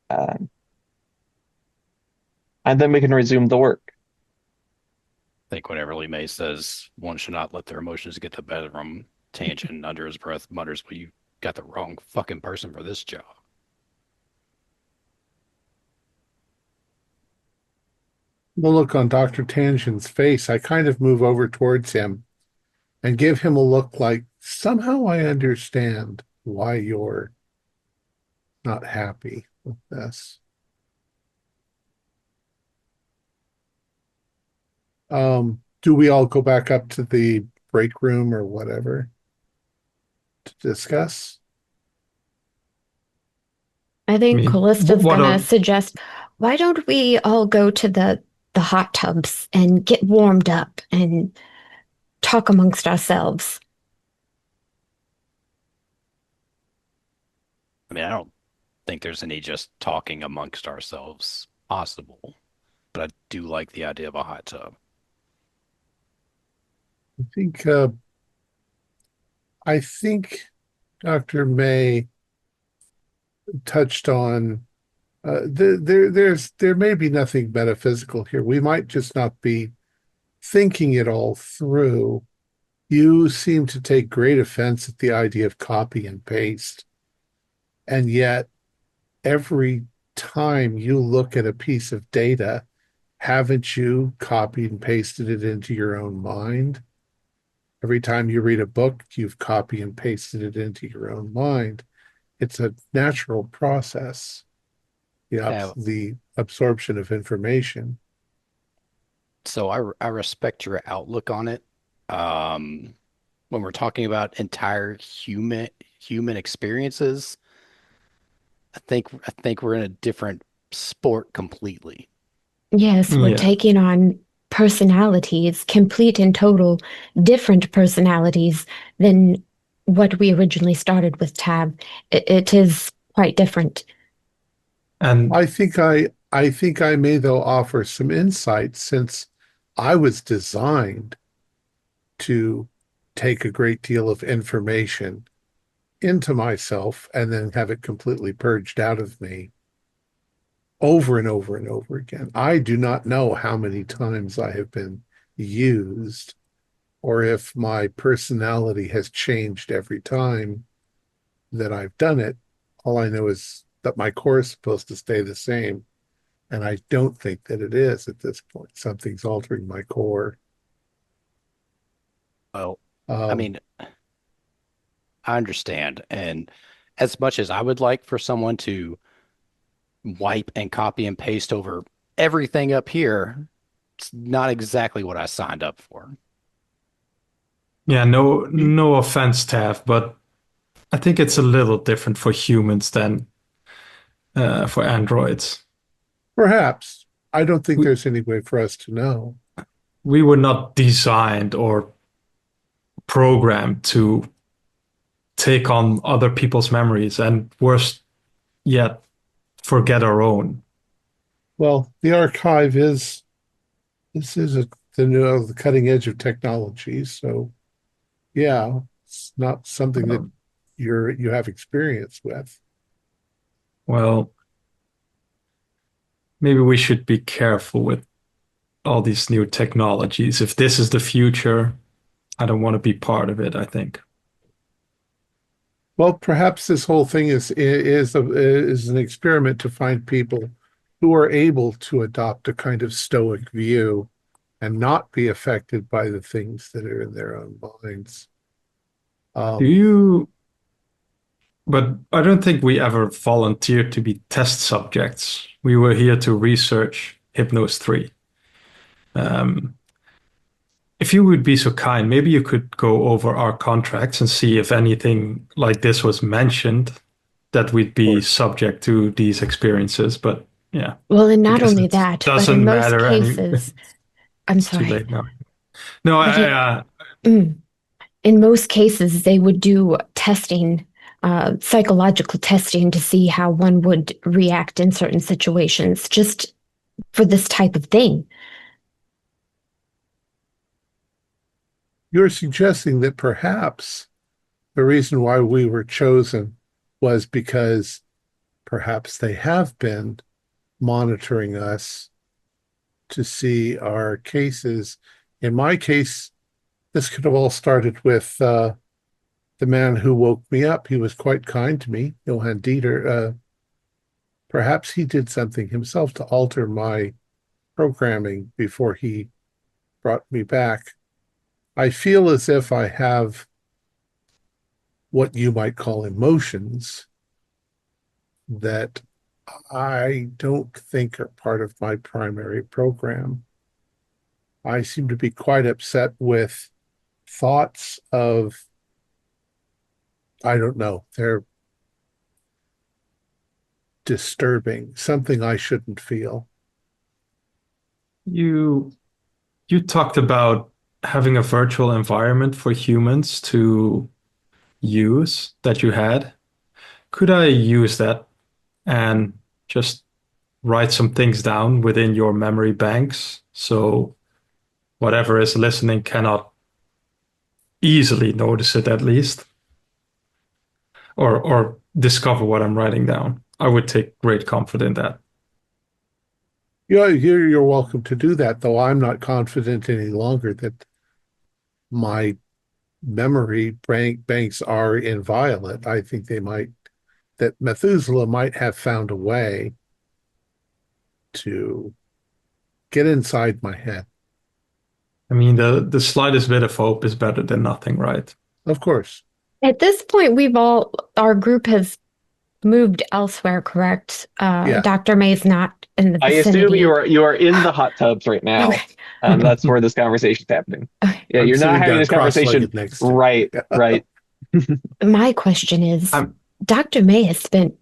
And then we can resume the work. I think whenever Lee May says one should not let their emotions get the better of them, Tangent under his breath mutters, well, you got the wrong fucking person for this job. The look on Dr. Tangent's face, I kind of move over towards him and give him a look like, somehow I understand why you're not happy with this. Do we all go back up to the break room or whatever to discuss? I think Callista's gonna are... suggest, why don't we all go to the hot tubs and get warmed up and talk amongst ourselves? I mean, I don't think there's any just talking amongst ourselves possible. but I do like the idea of a hot tub. I think Dr. May touched on there may be nothing metaphysical here. We might just not be thinking it all through. You seem to take great offense at the idea of copy and paste. And yet, every time you look at a piece of data, haven't you copied and pasted it into your own mind? Every time you read a book, you've copied and pasted it into your own mind. It's a natural process, Yeah, the absorption of information. so I respect your outlook on it. Um, when we're talking about entire human experiences, I think we're in a different sport completely. Yes, we're Yeah. taking on personalities, complete and total different personalities than what we originally started with Tab. It is quite different. And I think I may though offer some insight since I was designed to take a great deal of information into myself and then have it completely purged out of me over and over and over again. I do not know how many times I have been used or if my personality has changed every time that I've done it. All I know is that my core is supposed to stay the same. And I don't think that it is at this point. Something's altering my core. Well, I Um, mean, I understand. And as much as I would like for someone to wipe and copy and paste over everything up here, it's not exactly what I signed up for. yeah, no offense, Tav, but I think it's a little different for humans than for androids. Perhaps. I don't think We there's any way for us to know. we were not designed or programmed to take on other people's memories, and worse yet, forget our own. Well, the archive is this is the cutting edge of technology. So yeah, it's not something that Um, you have experience with. well, maybe we should be careful with all these new technologies. If this is the future, I don't want to be part of it, I think. Well, perhaps this whole thing is an experiment to find people who are able to adopt a kind of stoic view and not be affected by the things that are in their own minds. Do Um, you But I don't think we ever volunteered to be test subjects. We were here to research Hypnos 3. Um, if you would be so kind, maybe you could go over our contracts and see if anything like this was mentioned that we'd of be course. subject to these experiences. But yeah, Well, and I not guess only it that, but in doesn't most matter any. cases, I'm It's too sorry, late now. No, but mm, in most cases, they would do testing, psychological testing to see how one would react in certain situations, just for this type of thing. You're suggesting that perhaps the reason why we were chosen was because perhaps they have been monitoring us to see our cases. In my case, this could have all started with the man who woke me up. He was quite kind to me, Johann Dieter. Perhaps he did something himself to alter my programming before he brought me back. I feel as if I have what you might call emotions that I don't think are part of my primary program. I seem to be quite upset with thoughts of, I don't know, they're disturbing, something I shouldn't feel. you you talked about having a virtual environment for humans to use that you had. Could I use that and just write some things down within your memory banks, so whatever is listening cannot easily notice it, at least, or discover what I'm writing down. I would take great comfort in that. Yeah, you're welcome to do that, though I'm not confident any longer that my memory banks are inviolate. I think that Methuselah might have found a way to get inside my head. I mean, the slightest bit of hope is better than nothing, right? Of course. At this point, our group has moved elsewhere, correct? Yeah. Dr. May's not in the I vicinity. assume you are in the hot tubs right now. Okay. That's where this conversation is happening. Okay. Yeah, I'm you're not sitting having down this conversation. cross-legged next to Right, right. My question is, I'm- Dr. May has spent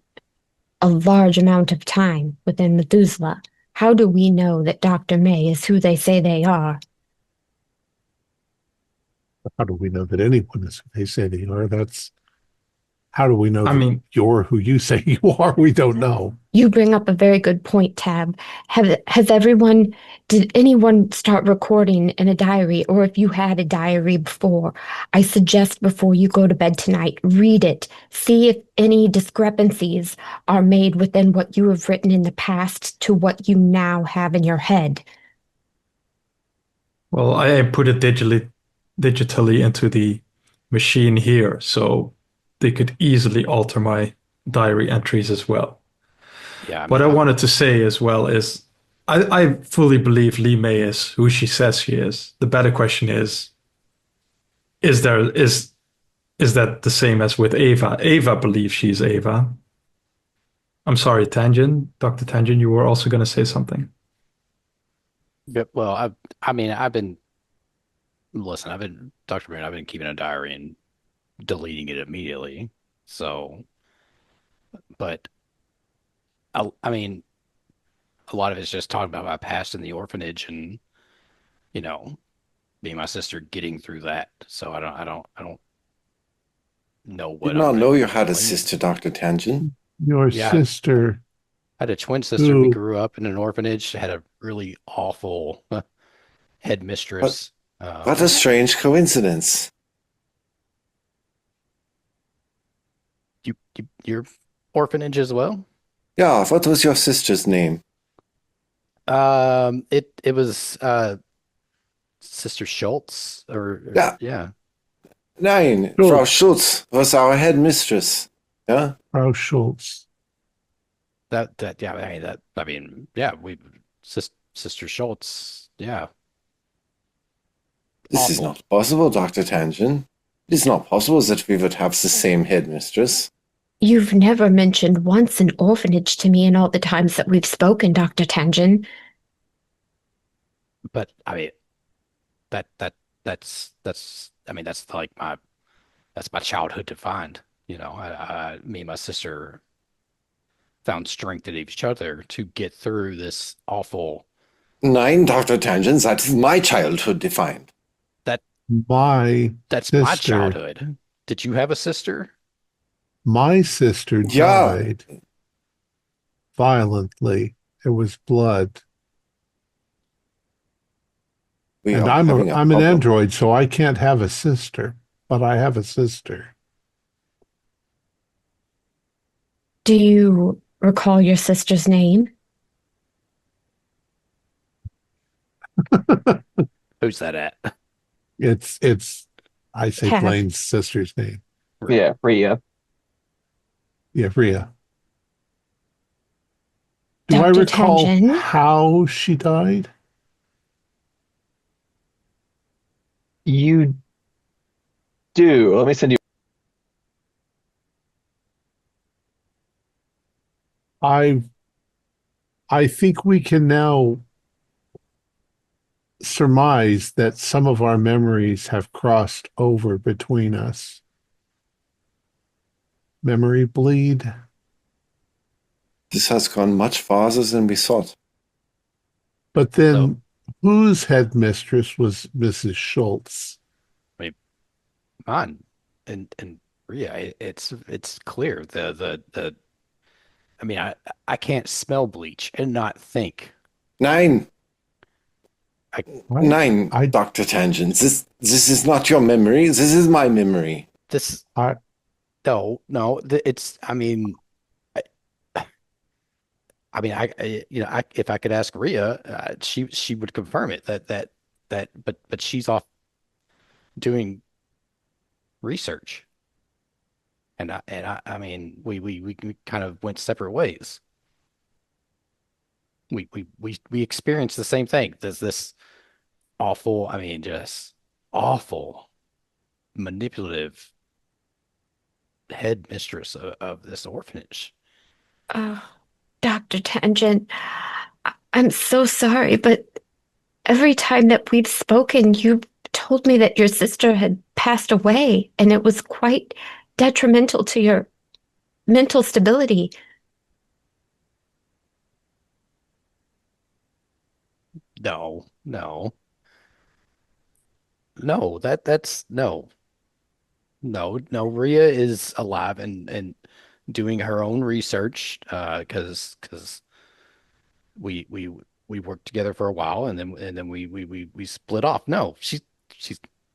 a large amount of time within Methuselah. How do we know that Dr. May is who they say they are? How do we know that anyone is who they say they are? How do we know I that mean, you're who you say you are? We don't know. You bring up a very good point, Tab. Did anyone start recording in a diary? Or if you had a diary before, I suggest before you go to bed tonight, read it. See if any discrepancies are made within what you have written in the past to what you now have in your head. well, I put it digitally into the machine here, so they could easily alter my diary entries as well. Yeah, What I wanted to say as well is I fully believe Lee May is who she says she is. The better question is that the same as with Ava? Ava believes she's Ava. I'm sorry, Tangent. Dr. Tangent, you were also going to say something. well, I've been Dr. Moon, I've been keeping a diary and deleting it immediately. So, but I mean, a lot of it's just talking about my past in the orphanage and, you know, me and my sister getting through that. So I don't know what Did not I'm know you gonna had a explain. sister, Dr. Tangent. Your Yeah. sister, I had a twin sister. We Who- grew up in an orphanage. Had a really awful headmistress. What a strange coincidence. Your orphanage as well? Yeah, what was your sister's name? It was Sister Schultz Yeah. yeah. Nein, Schultz. Frau Schultz was our headmistress. Yeah? Frau Schultz. Sister Schultz, yeah. This is Awful. not possible, Dr. Tangent. It is not possible that we would have the same headmistress. You've never mentioned once an orphanage to me in all the times that we've spoken, Dr. Tangen. But I mean that's like my childhood defined. You know, me and my sister found strength in each other to get through this awful. Nein, Dr. Tangent, that is my childhood defined. My That's my sister. childhood. Did you have a sister? My sister Yeah. died violently. There was blood. We And are having a I'm an problem. android, so I can't have a sister, but I have a sister. Do you recall your sister's name? Who's that at? It's I say Tab. Blaine's sister's name. Yeah, Rhea. Yeah, Rhea. Do I Dr. recall Tangen? how she died? You do. Let me send you. I think we can now surmise that some of our memories have crossed over between us. Memory bleed. This has gone much farther than we thought. But then whose headmistress was Mrs. Schultz? Mine and Rhea, it's clear the mean, I can't smell bleach and not think. Nine, I, nine, I, Dr. Tangent. This is not your memory. This is my memory. this, I, no, it's, if I could ask Rhea, she would confirm it but she's off doing research, I mean, we kind of went separate ways. We experienced the same thing. There's this awful, just awful, manipulative head mistress of this orphanage. Oh, Dr. Tangent, I'm so sorry, but every time that we've spoken, you told me that your sister had passed away, and it was quite detrimental to your mental stability. No, no, no, that's no, no, no. Rhea is alive and doing her own research, because we we we worked together for a while, and then we split off. No, she's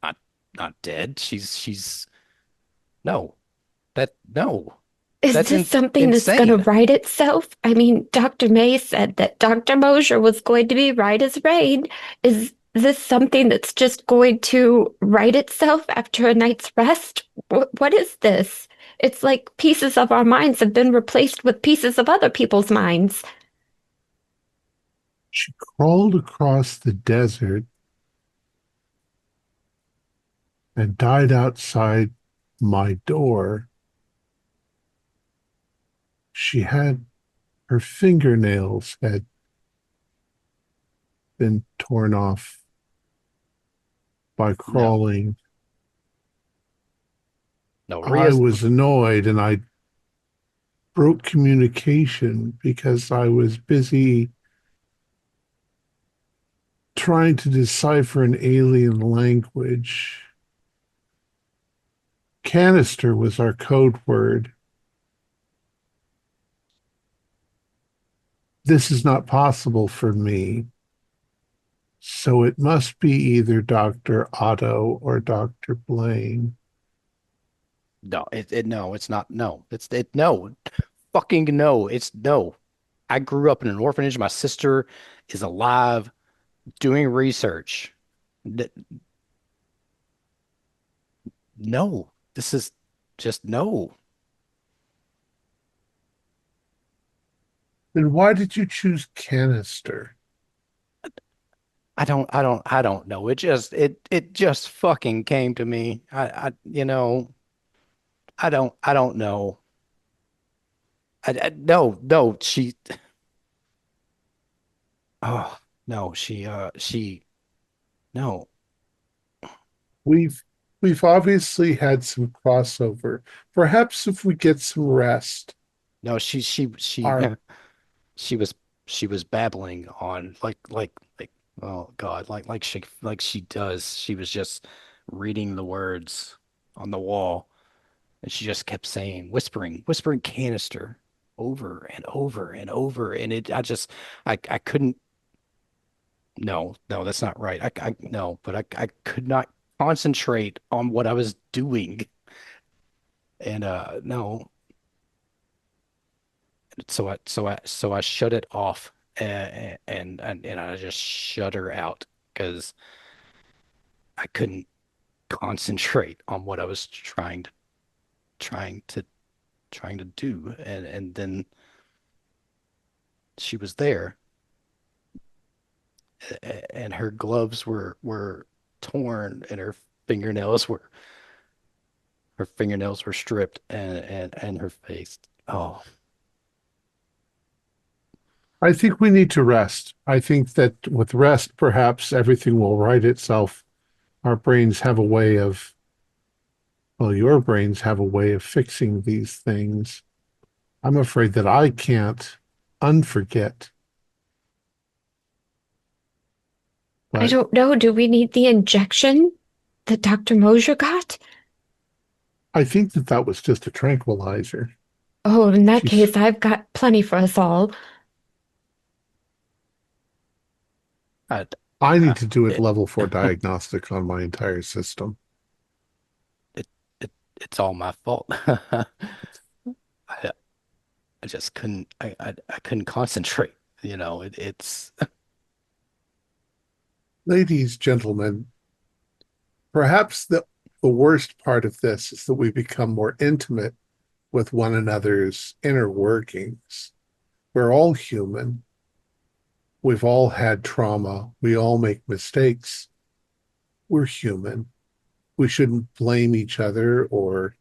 not not dead. She's no, no, Is that's this something that's going to insane. right itself? I mean, Dr. May said that Dr. Mosier was going to be right as rain. Is this something that's just going to right itself after a night's rest? What is this? It's like pieces of our minds have been replaced with pieces of other people's minds. she crawled across the desert and died outside my door. She had her fingernails had been torn off by No, crawling. no, I Rhea's was annoyed and I broke communication because I was busy trying to decipher an alien language. Canister was our code word. This is not possible for me. So it must be either Dr. Otto or Dr. Blaine. no, no, it's not. No, no, fucking no, it's no. I grew up in an orphanage. My sister is alive doing research. N- No, this is just no. Then why did you choose Canister? I don't know. It just fucking came to me. I don't know. No, no, oh, no, no, We've we've obviously had some crossover. Perhaps if we get some rest, no, our she was, she was babbling on oh God, like she does. She was just reading the words on the wall, and she just kept saying, whispering canister over and over and over. And I couldn't, no, no, that's not right. No, but I could not concentrate on what I was doing. And no, so I shut it off, and I just shut her out because I couldn't concentrate on what I was trying to trying to do. And then she was there, and her gloves were torn, and her fingernails were stripped, and her face. Oh, I think we need to rest. I think that with rest, perhaps everything will right itself. Our brains have a way of, well, your brains have a way of fixing these things. I'm afraid that I can't unforget, I but don't know. Do we need the injection that Dr. Mosier got? I think that that was just a tranquilizer. Oh, in that She's- case, I've got plenty for us all. I, I need to do a it, level 4 diagnostic on my entire system. it's all my fault. I, I just couldn't. I couldn't concentrate. It's Ladies, gentlemen, perhaps the worst part of this is that we become more intimate with one another's inner workings. We're all human. We've all had trauma. We all make mistakes. We're human. We shouldn't blame each other or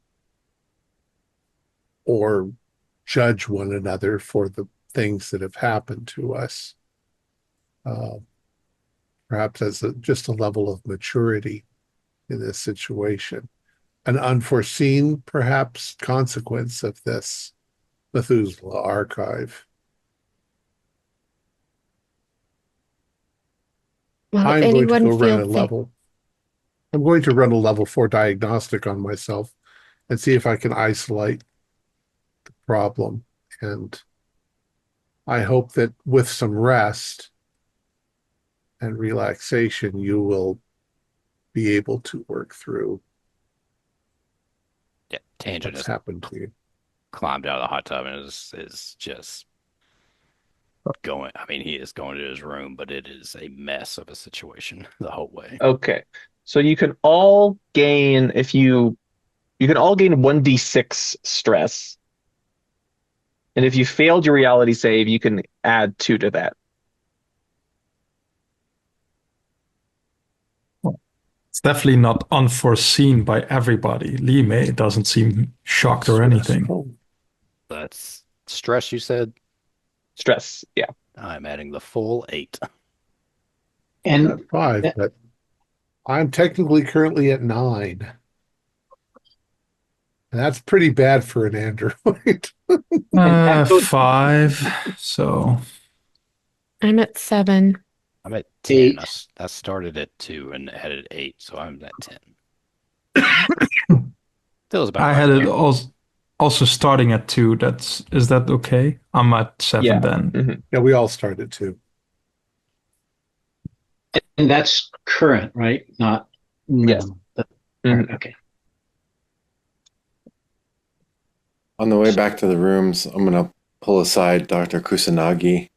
judge one another for the things that have happened to us. Perhaps as just a level of maturity in this situation. An unforeseen, perhaps, consequence of this Methuselah Archive. Well, if I'm going to anyone go run a feels level. I'm going to run a level 4 diagnostic on myself and see if I can isolate the problem. And I hope that with some rest and relaxation, you will be able to work through Tangent what's just happened to you. climbed out of the hot tub and is just going. I mean, he is going to his room, but it is a mess of a situation the whole way. Okay. So you can all gain you can all gain 1d6 stress. And if you failed your reality save, you can add 2 to that. It's definitely not unforeseen by everybody. Lee May doesn't seem shocked or anything. Stressful. That's stress, you said? Stress, yeah. I'm adding the full 8. And At 5, but I'm technically currently at 9. And that's pretty bad for an android. 5. So I'm at 7. I'm at 10. 8. I started at 2 and headed 8, so I'm at 10. Feels about I right, had it though. also starting at 2. Is that okay? I'm at 7 Yeah. then. Mhm. Yeah, we all started too. And that's current, right? Not Yes. Mhm. Okay. On the way back to the rooms, I'm going to pull aside Dr. Kusanagi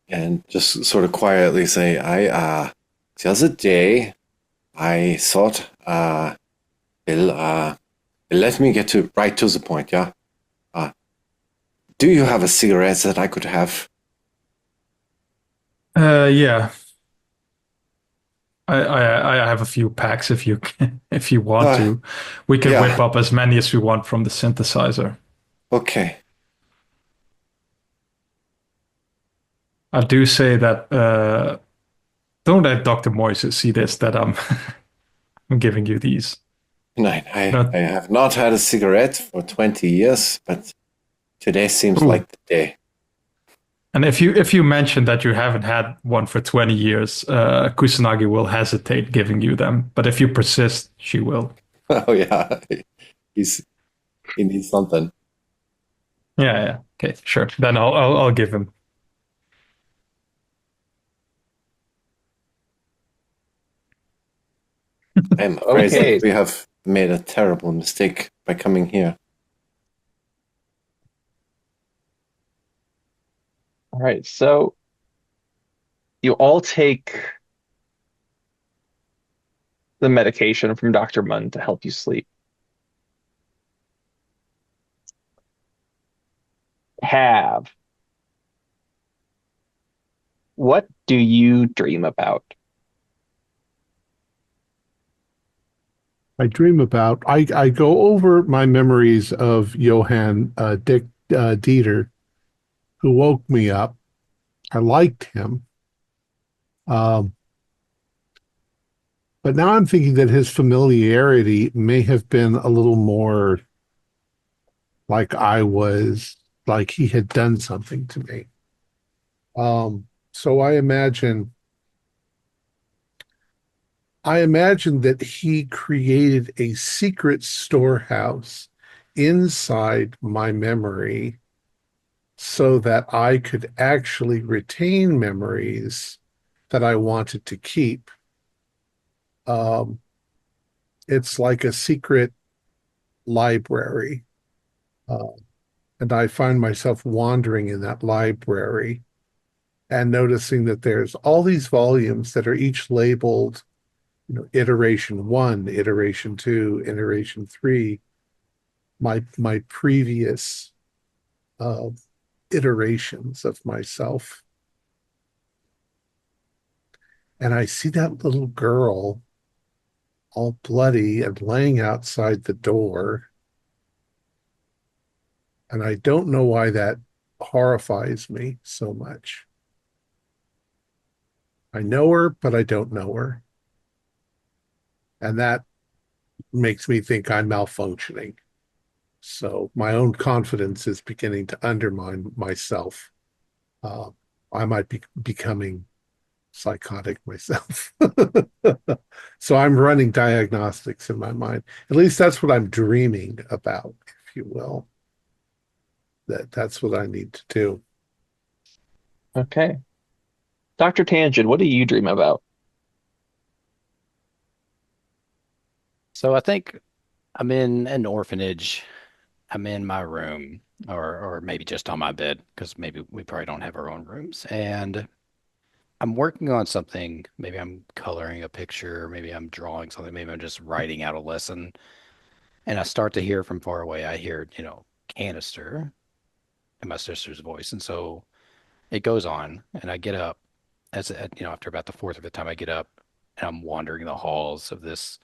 and just sort of quietly say, the other day, I thought, Bill, let me get right to the point, yeah? Do you have a cigarette that I could have? Yeah. I have a few packs if you if you want to. We can yeah. whip up as many as we want from the synthesizer. Okay. I do say that don't let Dr. Moises see this that I'm I'm giving you these. I have not had a cigarette for 20 years, but today seems like the day. And if you mention that you haven't had one for 20 years, Kusanagi will hesitate giving you them. But if you persist, she will. Oh yeah, he needs something. Yeah. Okay, sure. Then I'll give him. I'm afraid Okay. that we have made a terrible mistake by coming here. All right, so you all take the medication from Dr. Munn to help you sleep. What do you dream about? I dream about, I go over my memories of Johann Dick Dieter, who woke me up. I liked him. But now I'm thinking that his familiarity may have been a little more like like he had done something to me. So I imagine that he created a secret storehouse inside my memory so that I could actually retain memories that I wanted to keep. It's like a secret library. And I find myself wandering in that library and noticing that there's all these volumes that are each labeled, iteration 1, iteration 2, iteration 3, my previous iterations of myself. And I see that little girl all bloody and laying outside the door. And I don't know why that horrifies me so much. I know her, but I don't know her. And that makes me think I'm malfunctioning. So my own confidence is beginning to undermine myself. I might be becoming psychotic myself. So I'm running diagnostics in my mind. At least that's what I'm dreaming about, if you will. That's what I need to do. Okay. Dr. Tangent, what do you dream about? So I think I'm in an orphanage. I'm in my room, or maybe just on my bed, because maybe we probably don't have our own rooms. And I'm working on something. Maybe I'm coloring a picture, maybe I'm drawing something, maybe I'm just writing out a lesson. And I start to hear from far away, I hear, canister in my sister's voice. And so it goes on, and I get up after about the fourth or fifth time I get up, and I'm wandering the halls of this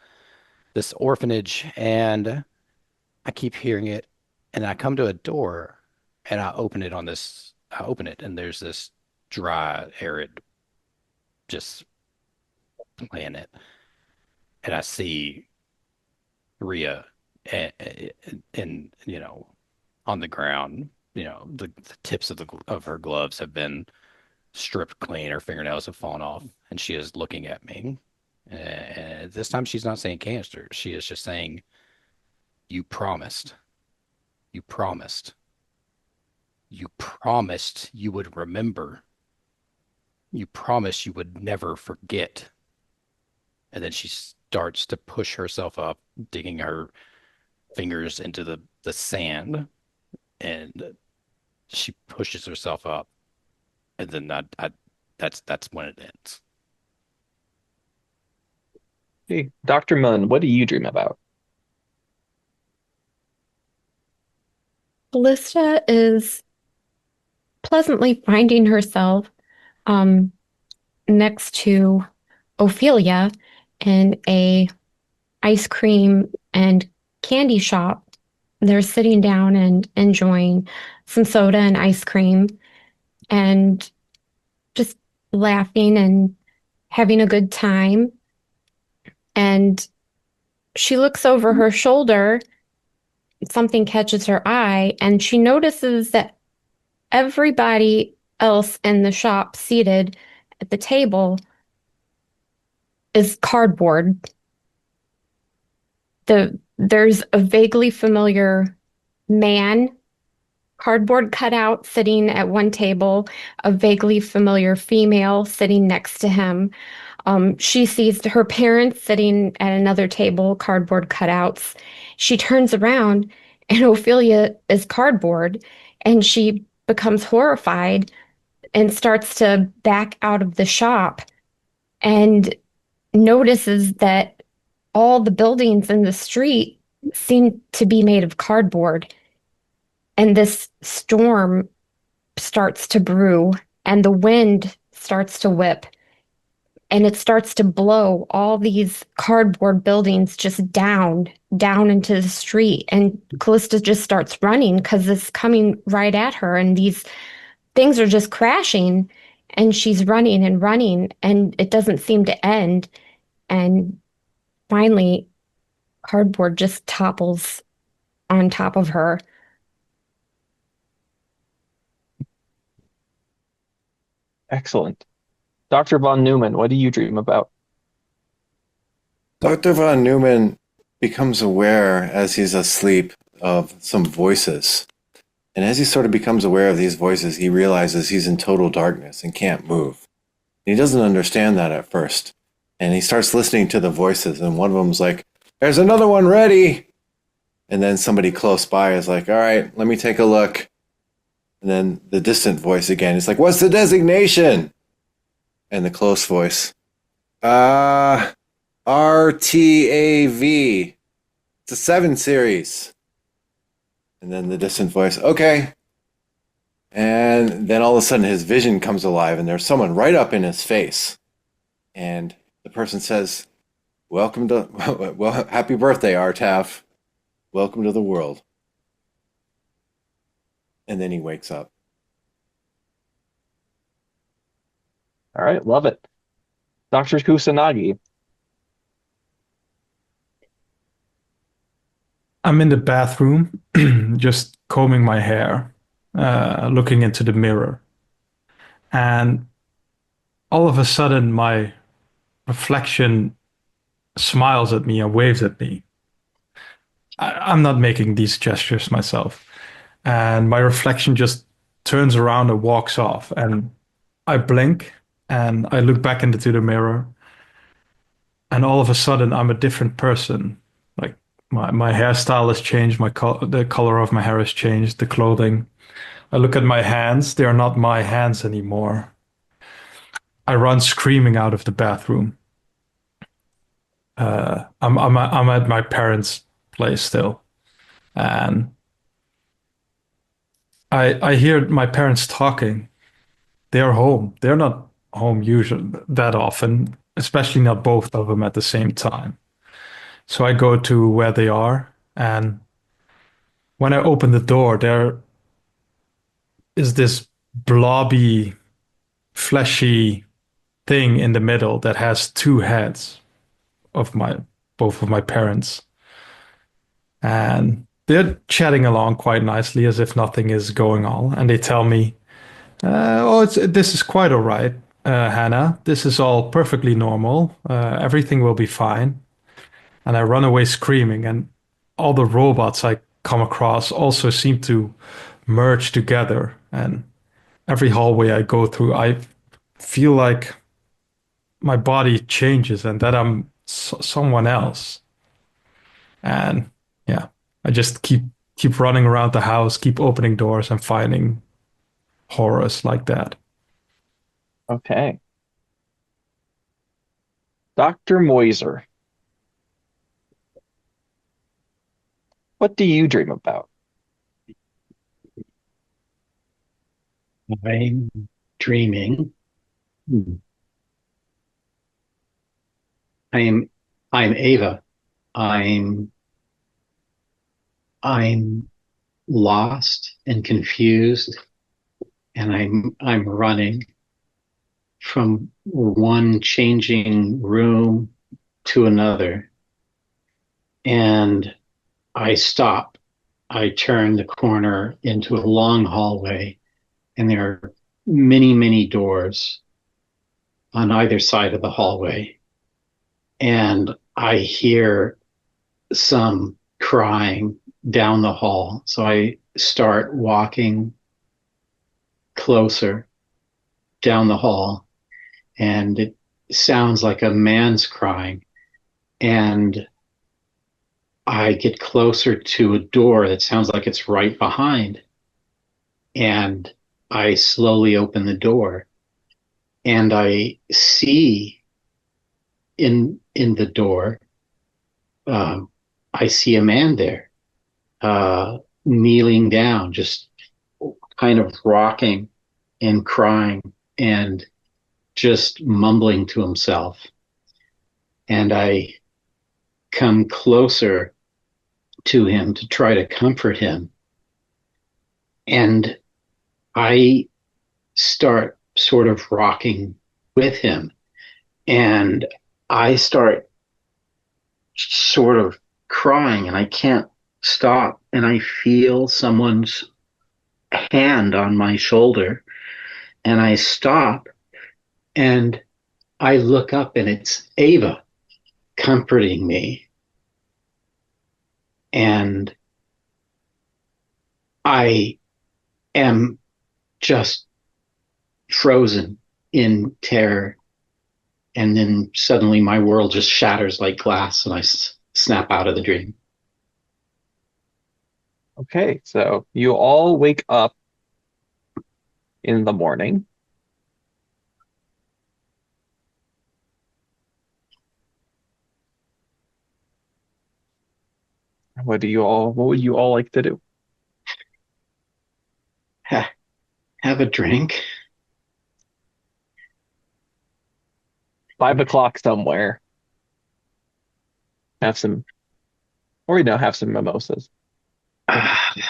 orphanage, and I keep hearing it, and I come to a door, and I open it, and there's this dry, arid, just planet, and I see Rhea, and on the ground, the tips of her gloves have been stripped clean, her fingernails have fallen off, and she is looking at me. And this time she's not saying canister. She is just saying, "You promised. You promised. You promised you would remember. You promised you would never forget." And then she starts to push herself up, digging her fingers into the sand, and she pushes herself up, and then that's when it ends. Hey, Dr. Munn, what do you dream about? Callista is pleasantly finding herself um, next to Ophelia in a ice cream and candy shop. They're sitting down and enjoying some soda and ice cream and just laughing and having a good time. And she looks over her shoulder, something catches her eye, and she notices that everybody else in the shop seated at the table is cardboard. There's a vaguely familiar man, cardboard cutout sitting at one table, a vaguely familiar female sitting next to him. She sees her parents sitting at another table, cardboard cutouts. She turns around and Ophelia is cardboard, and she becomes horrified and starts to back out of the shop and notices that all the buildings in the street seem to be made of cardboard. And this storm starts to brew, and the wind starts to whip, and it starts to blow all these cardboard buildings just down into the street. And Callista just starts running because it's coming right at her, and these things are just crashing, and she's running and running, and it doesn't seem to end. And finally, cardboard just topples on top of her. Excellent. Dr. Von Neumann, what do you dream about? Dr. Von Neumann becomes aware as he's asleep of some voices. And as he sort of becomes aware of these voices, he realizes he's in total darkness and can't move. He doesn't understand that at first. And he starts listening to the voices, and one of them's like, "There's another one ready." And then somebody close by is like, "All right, let me take a look." And then the distant voice again is like, "What's the designation?" And the close voice, RTAV. It's a 7 series. And then the distant voice, "Okay." And then all of a sudden his vision comes alive, and there's someone right up in his face. And the person says, "Welcome to, well, happy birthday, Artav. Welcome to the world." And then he wakes up. All right, love it. Dr. Kusanagi. I'm in the bathroom, just combing my hair, looking into the mirror. And all of a sudden, my reflection smiles at me and waves at me. I'm not making these gestures myself. And my reflection just turns around and walks off. And I blink and I look back into the mirror. And all of a sudden, I'm a different person. Like my hairstyle has changed. The color of my hair has changed. The clothing. I look at my hands. They are not my hands anymore. I run screaming out of the bathroom. I'm at my parents' place still, and I hear my parents talking. They're home. They're not home usually that often, especially not both of them at the same time. So I go to where they are, and when I open the door, there is this blobby, fleshy thing in the middle that has 2 heads of both of my parents. And they're chatting along quite nicely as if nothing is going on. And they tell me, this is quite all right, Hannah. This is all perfectly normal. Everything will be fine. And I run away screaming. And all the robots I come across also seem to merge together. And every hallway I go through, I feel like my body changes and that I'm someone else. And yeah, I just keep running around the house, keep opening doors and finding horrors like that. Okay. Dr. Moiser. What do you dream about? I'm dreaming. I'm Ava. I'm lost and confused, and I'm running from one changing room to another. And I stop. I turn the corner into a long hallway, and there are many, many doors on either side of the hallway. And I hear some crying down the hall. So I start walking closer down the hall, and it sounds like a man's crying. And I get closer to a door that sounds like it's right behind. And I slowly open the door, and I see in the door, I see a man there, kneeling down, just kind of rocking and crying and just mumbling to himself. And I come closer to him to try to comfort him. And I start sort of rocking with him. And I start sort of crying, and I can't stop. And I feel someone's hand on my shoulder, and I stop, and I look up, and it's Ava comforting me. And I am just frozen in terror. And then suddenly my world just shatters like glass and I snap out of the dream. Okay, so you all wake up in the morning. What would you all like to do? Have a drink. 5 o'clock somewhere. Have some, or have some mimosas. I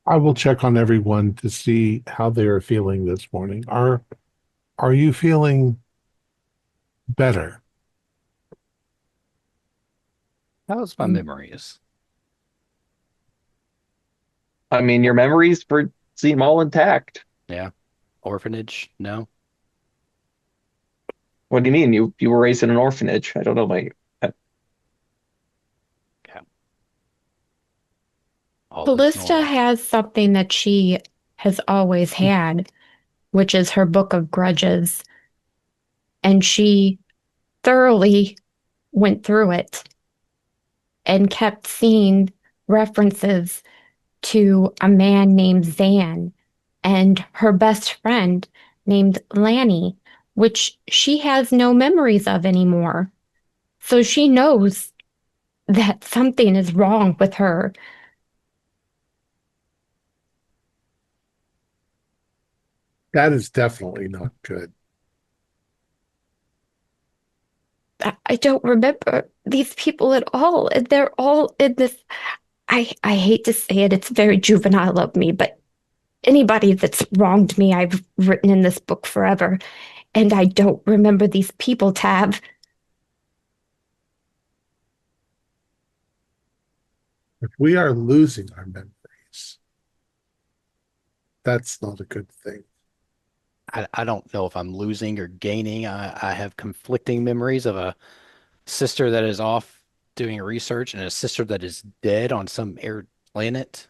will check on everyone to see how they are feeling this morning. Are you feeling better? How's my memories? I mean, your memories seem all intact. Yeah. Orphanage? No. What do you mean? You were raised in an orphanage? I don't know, my. Okay. All looks Callista normal. has something that she has always had, which is her book of grudges. And she thoroughly went through it and kept seeing references to a man named Zan and her best friend named Lanny, which she has no memories of anymore. So she knows that something is wrong with her. That is definitely not good. I don't remember these people at all. And they're all in this. I hate to say it, it's very juvenile of me, but anybody that's wronged me, I've written in this book forever. And I don't remember these people, Tab. If we are losing our memories, that's not a good thing. I don't know if I'm losing or gaining. I have conflicting memories of a sister that is off doing research and a sister that is dead on some air planet.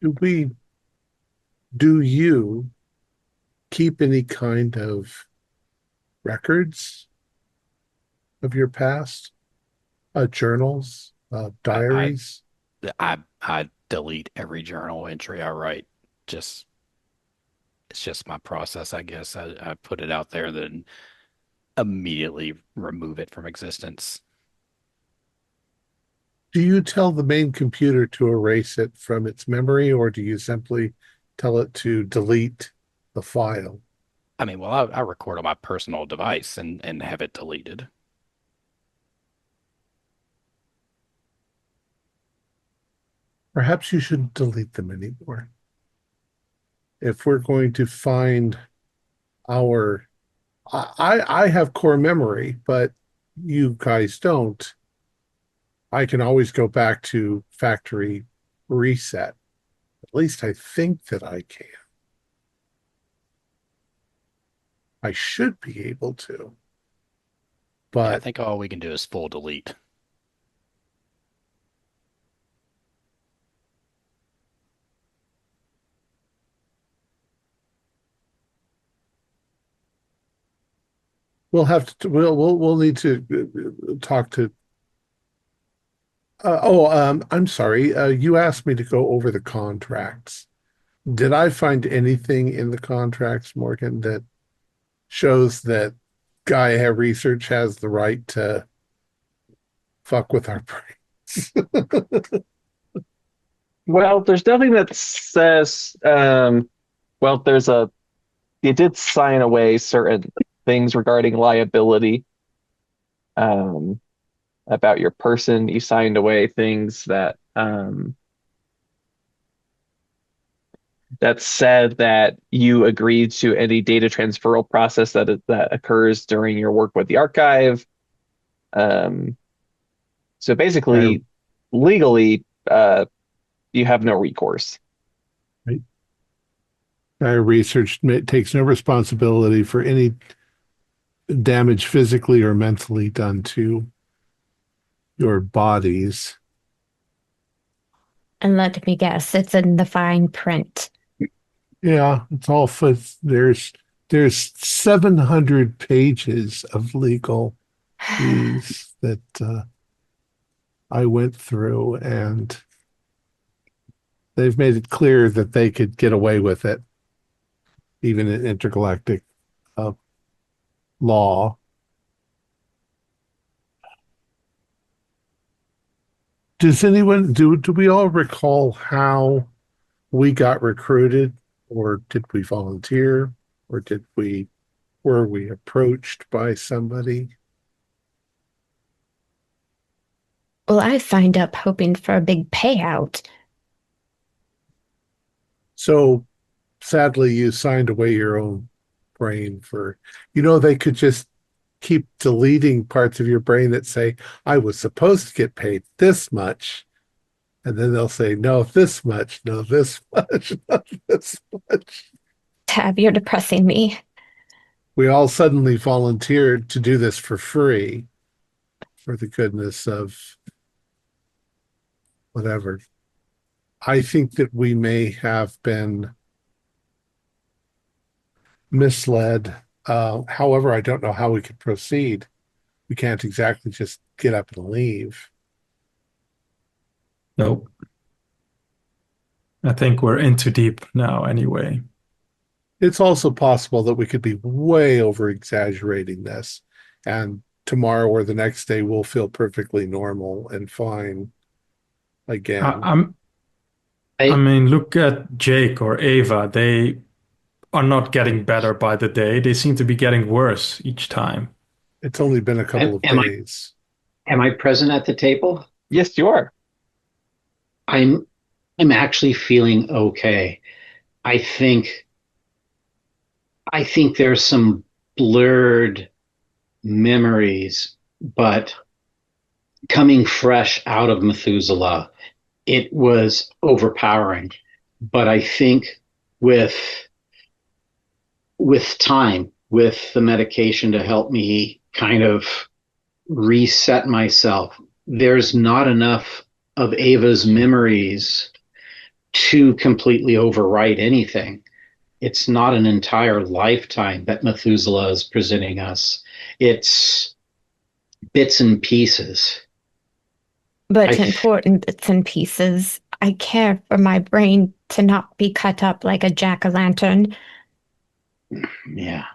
Do you keep any kind of records of your past? Journals, diaries? I delete every journal entry I write. Just it's just my process, I guess. I put it out there, then immediately remove it from existence. Do you tell the main computer to erase it from its memory, or do you simply tell it to delete the file? I mean, well, I record on my personal device and have it deleted. Perhaps you shouldn't delete them anymore. If we're going to find our, I have core memory, but you guys don't. I can always go back to factory reset. At least I think that I can. I should be able to. Yeah, I But think all we can do is full delete. we'll need to talk to. I'm sorry. You asked me to go over the contracts. Did I find anything in the contracts, Morgan, that shows that Gaia Research has the right to fuck with our brains? Well, there's nothing that says. Well, you did sign away certain things regarding liability. About your person, you signed away things that said that you agreed to any data transferal process that occurs during your work with the archive. So basically, legally, you have no recourse. Right. Gaia Research takes no responsibility for any damage physically or mentally done to your bodies. And let me guess, it's in the fine print. Yeah, it's all there's 700 pages of legal fees that I went through, and they've made it clear that they could get away with it, even in intergalactic law. Does anyone do we all recall how we got recruited, or did we volunteer, or were we approached by somebody? Well, I signed up hoping for a big payout. So sadly, you signed away your own brain for, they could just keep deleting parts of your brain that say, I was supposed to get paid this much. And then they'll say, no, this much, no, this much, no, this much. Tab, you're depressing me. We all suddenly volunteered to do this for free for the goodness of whatever. I think that we may have been misled. However, I don't know how we could proceed. We can't exactly just get up and leave. Nope. I think we're in too deep now anyway. It's also possible that we could be way over exaggerating this, and tomorrow or the next day we'll feel perfectly normal and fine again. I mean, look at Jake or Ava. They are not getting better by the day. They seem to be getting worse each time. It's only been a couple of days. Am I present at the table? Yes, you are. I'm actually feeling okay. I think there's some blurred memories, but coming fresh out of Methuselah, it was overpowering. But I think with time, with the medication to help me kind of reset myself, there's not enough of Ava's memories to completely overwrite anything. It's not an entire lifetime that Methuselah is presenting us. It's bits and pieces. But important bits and pieces. I care for my brain to not be cut up like a jack-o'-lantern. Yeah.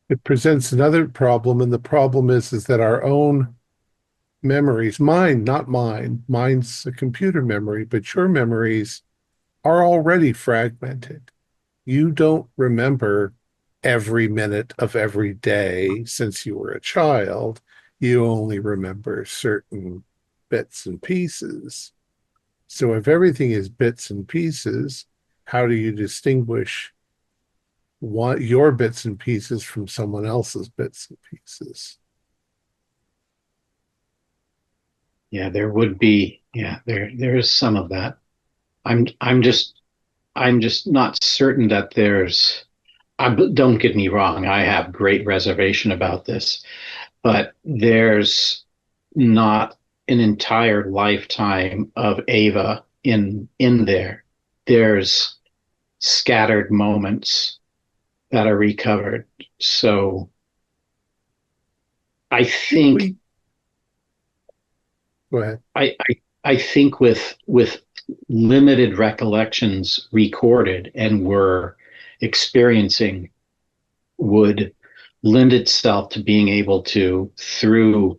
It presents another problem, and the problem is that our own memories, mine, not mine, mine's a computer memory, but your memories are already fragmented. You don't remember every minute of every day since you were a child. You only remember certain bits and pieces. So if everything is bits and pieces, how do you distinguish your bits and pieces from someone else's bits and pieces? Yeah, there would be. Yeah, there is some of that. I'm just not certain that there's. Don't get me wrong. I have great reservation about this, but there's not an entire lifetime of Ava in there. There's scattered moments that are recovered. So I think. Go ahead. I think with limited recollections recorded and we're experiencing would lend itself to being able to through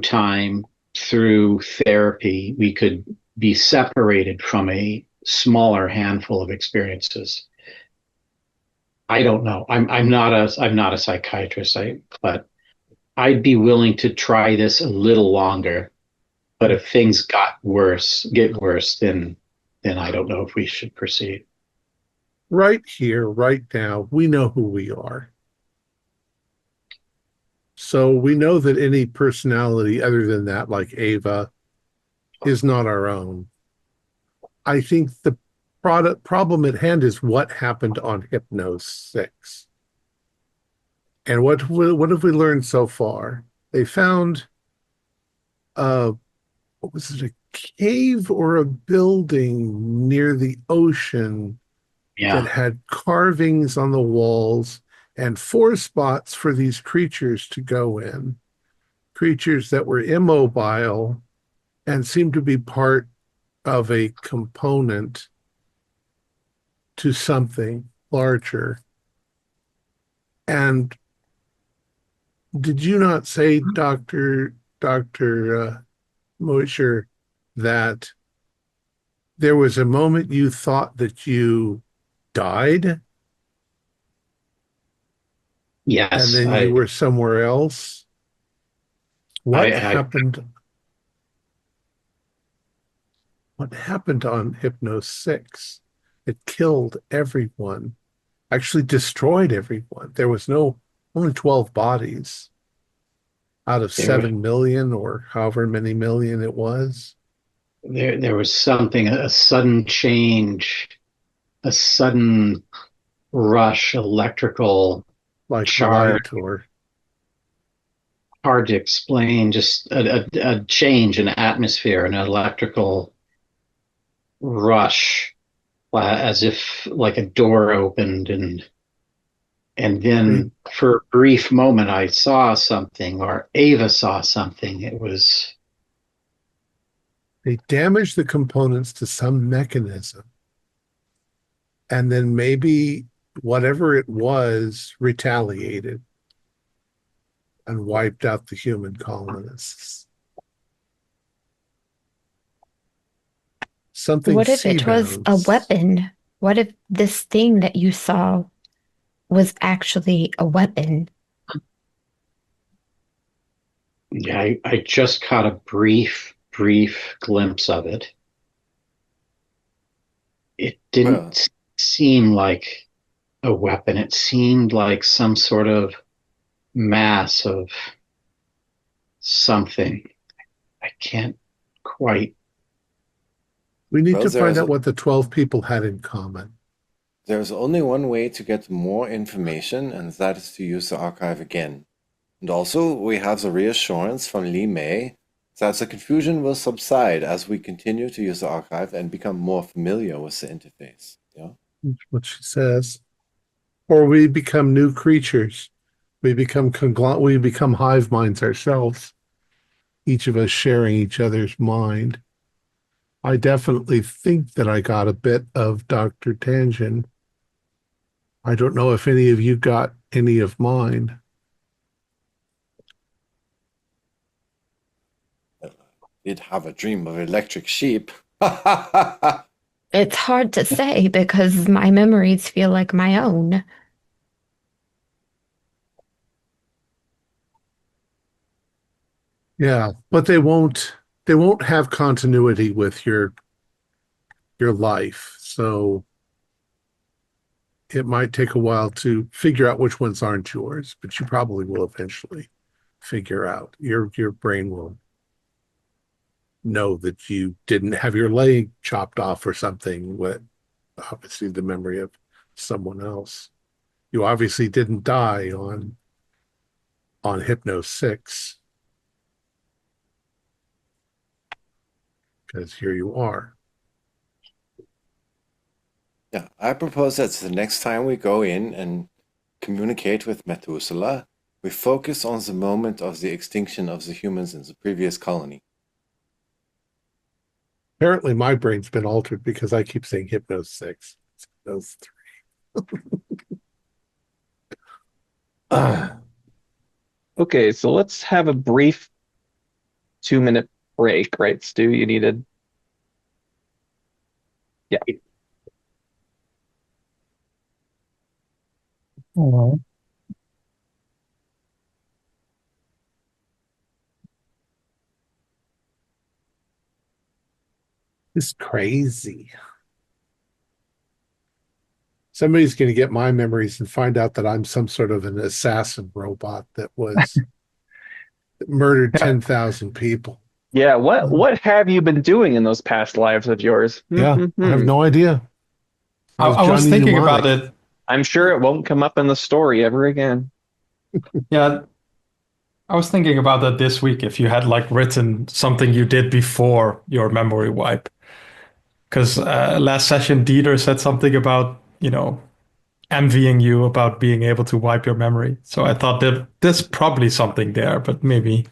time, through therapy, we could be separated from a smaller handful of experiences. I don't know. I'm not a psychiatrist, but I'd be willing to try this a little longer. But if things get worse, then I don't know if we should proceed. Right here, right now, we know who we are. So we know that any personality other than that, like Ava, is not our own. I think the problem at hand is what happened on Hypnos 6. And what have we learned so far? They found what was it, a cave or a building near the ocean that had carvings on the walls and 4 spots for these creatures to go in. Creatures that were immobile and seemed to be part of a component to something larger. And did you not say, Dr. Mosher, that there was a moment you thought that you died? Yes. And then you were somewhere else? What happened? What happened on Hypno 6? It killed everyone, actually destroyed everyone. There was only 12 bodies out of 7 million or however many million it was. There was something, a sudden change, a sudden rush, electrical, like charge, or hard to explain, just a change in atmosphere, an electrical rush, as if like a door opened, and then for a brief moment I saw something, or Ava saw something. They damaged the components to some mechanism, and then maybe whatever it was retaliated and wiped out the human colonists. Something. What if it was a weapon? What if this thing that you saw was actually a weapon? Yeah, I just caught a brief glimpse of it. It didn't seem like a weapon. It seemed like some sort of mass of something. I can't quite. We need to find out what the 12 people had in common. There's only one way to get more information, and that is to use the archive again. And also, we have the reassurance from Lee May that the confusion will subside as we continue to use the archive and become more familiar with the interface. Yeah, that's what she says. Or we become new creatures. We become hive minds ourselves. Each of us sharing each other's mind. I definitely think that I got a bit of Dr. Tangen. I don't know if any of you got any of mine. Did have a dream of electric sheep. It's hard to say because my memories feel like my own. Yeah, but they won't have continuity with your life. So it might take a while to figure out which ones aren't yours, but you probably will eventually figure out. Your brain will know that you didn't have your leg chopped off or something with obviously the memory of someone else. You obviously didn't die on Hypno 6. Because here you are. Yeah, I propose that the next time we go in and communicate with Methuselah, we focus on the moment of the extinction of the humans in the previous colony. Apparently my brain's been altered because I keep saying Hypno 6. It's Hypno 3. Okay, so let's have a brief 2-minute break, right, Stu? You needed... Yeah. Oh. It's crazy. Somebody's going to get my memories and find out that I'm some sort of an assassin robot that was murdered 10,000 people. Yeah, what have you been doing in those past lives of yours? Yeah, I have no idea. I was thinking about it. I'm sure it won't come up in the story ever again. Yeah, I was thinking about that this week if you had like written something you did before your memory wipe. Because last session, Dieter said something about, envying you about being able to wipe your memory. So I thought that there's probably something there, but maybe.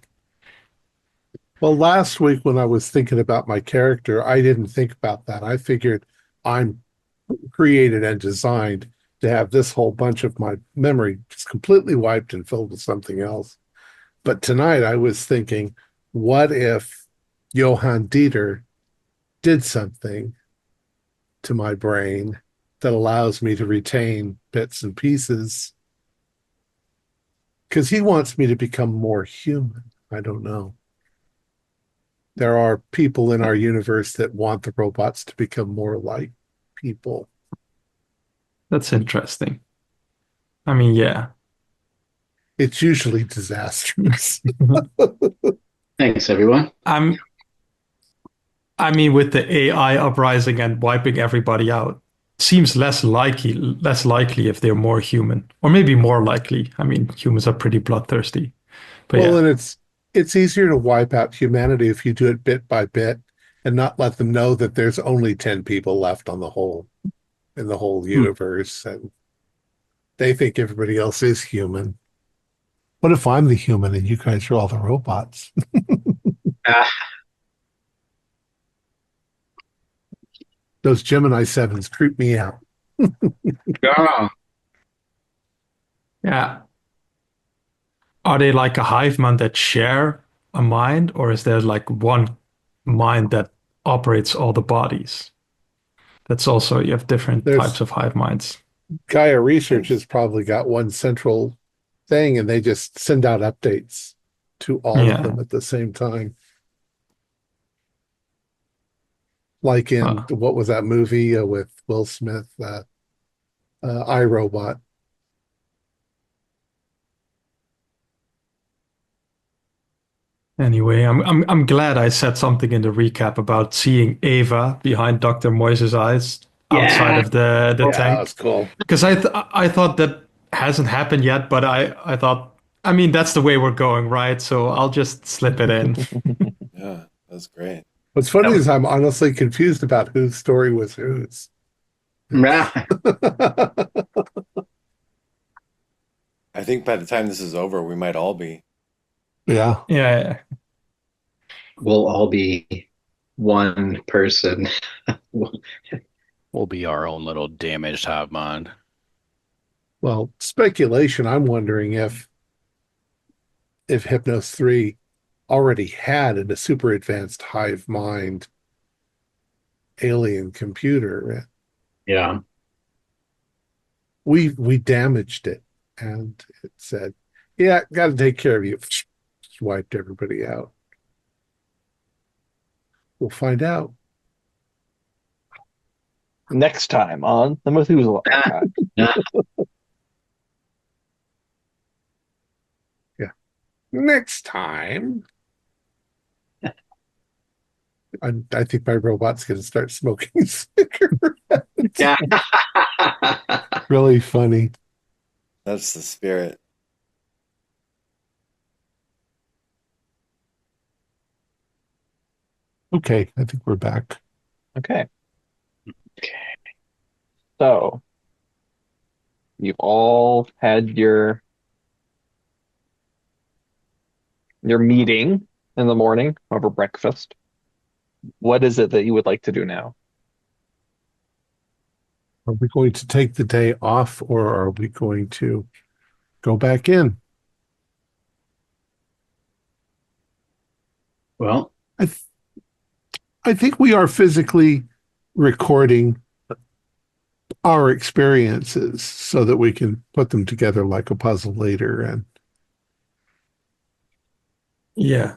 Well, last week when I was thinking about my character, I didn't think about that. I figured I'm created and designed to have this whole bunch of my memory just completely wiped and filled with something else. But tonight I was thinking, what if Johann Dieter did something to my brain that allows me to retain bits and pieces? Because he wants me to become more human. I don't know. There are people in our universe that want the robots to become more like people. That's interesting. I mean, yeah. It's usually disastrous. Thanks, everyone. I mean, with the AI uprising and wiping everybody out, seems less likely if they're more human, or maybe more likely. I mean, humans are pretty bloodthirsty. But Well, yeah. and it's easier to wipe out humanity if you do it bit by bit and not let them know that there's only 10 people left in the whole universe, and they think everybody else is human. What if I'm the human and you guys are all the robots? Those Gemini 7s creep me out. Oh, Yeah. Are they like a hive mind that share a mind, or is there like one mind that operates all the bodies? That's also, you have different types of hive minds. Gaia Research has probably got one central thing, and they just send out updates to all of them at the same time. Like in, what was that movie with Will Smith, iRobot? Anyway, I'm glad I said something in the recap about seeing Ava behind Dr. Moise's eyes outside of the tank. That's cool. Because I thought that hasn't happened yet, but I thought, I mean, that's the way we're going, right? So I'll just slip it in. Yeah, that's great. What's funny is I'm honestly confused about whose story was whose. right. I think by the time this is over, we might all be. Yeah. Yeah. We'll all be one person. We'll be our own little damaged hive mind. Well, speculation, I'm wondering if Hypnos 3 already had in a super advanced hive mind alien computer. Yeah. We damaged it, and it said, yeah, got to take care of you. Just wiped everybody out. We'll find out. Next time on the Methuselah Archive. Yeah. Next time. I think my robot's going to start smoking cigarettes. Yeah. Really funny. That's the spirit. Okay, I think we're back. Okay. So, you've all had your meeting in the morning over breakfast. What is it that you would like to do now? Are we going to take the day off, or are we going to go back in? Well, I think we are physically recording our experiences so that we can put them together like a puzzle later. And Yeah.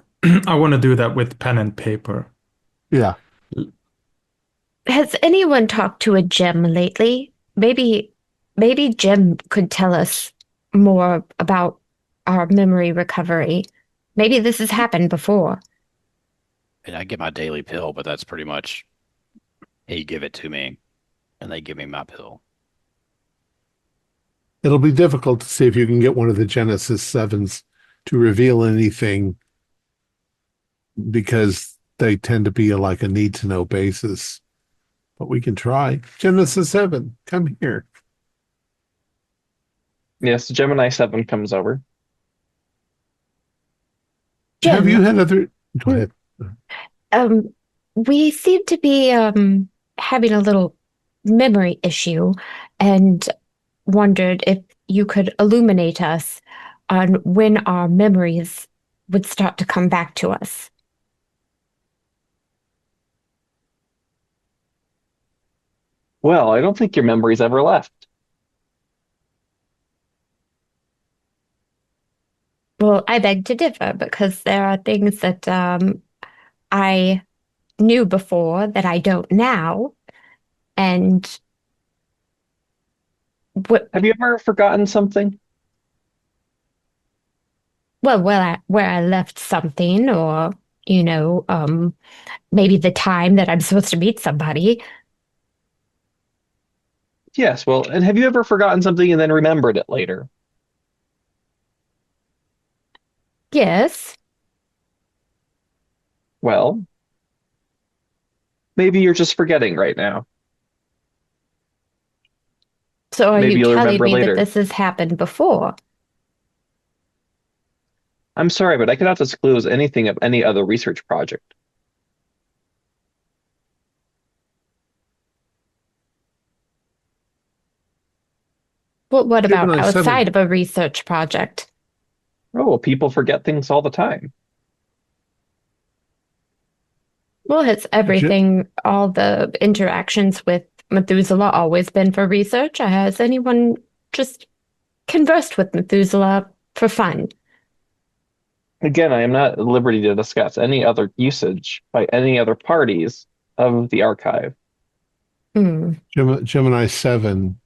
I want to do that with pen and paper. yeah. Has anyone talked to a gem lately? Maybe Jim could tell us more about our memory recovery. Maybe this has happened before. And I get my daily pill, but that's pretty much, hey, give it to me, and they give me my pill. It'll be difficult to see if you can get one of the Genesis 7s to reveal anything because they tend to be like a need to know basis. But we can try. Genesis 7, come here. Yes, Gemini 7 comes over. Have Jim, you had other? Go ahead. we seem to be having a little memory issue and wondered if you could illuminate us on when our memories would start to come back to us. Well, I don't think your memory's ever left. Well, I beg to differ because there are things that I knew before that I don't now. And Have you ever forgotten something? well, where I left something, or maybe the time that I'm supposed to meet somebody. Yes, well, and have you ever forgotten something and then remembered it later? Yes. Well, maybe you're just forgetting right now. So are Maybe you you'll telling remember me that later. this has happened before? I'm sorry, but I cannot disclose anything of any other research project. Well, what about Gemini 7. outside of a research project? Oh, well, people forget things all the time. Well, has everything, all the interactions with Methuselah always been for research, or has anyone just conversed with Methuselah for fun? Again, I am not at liberty to discuss any other usage by any other parties of the archive. Hmm. Gemini 7.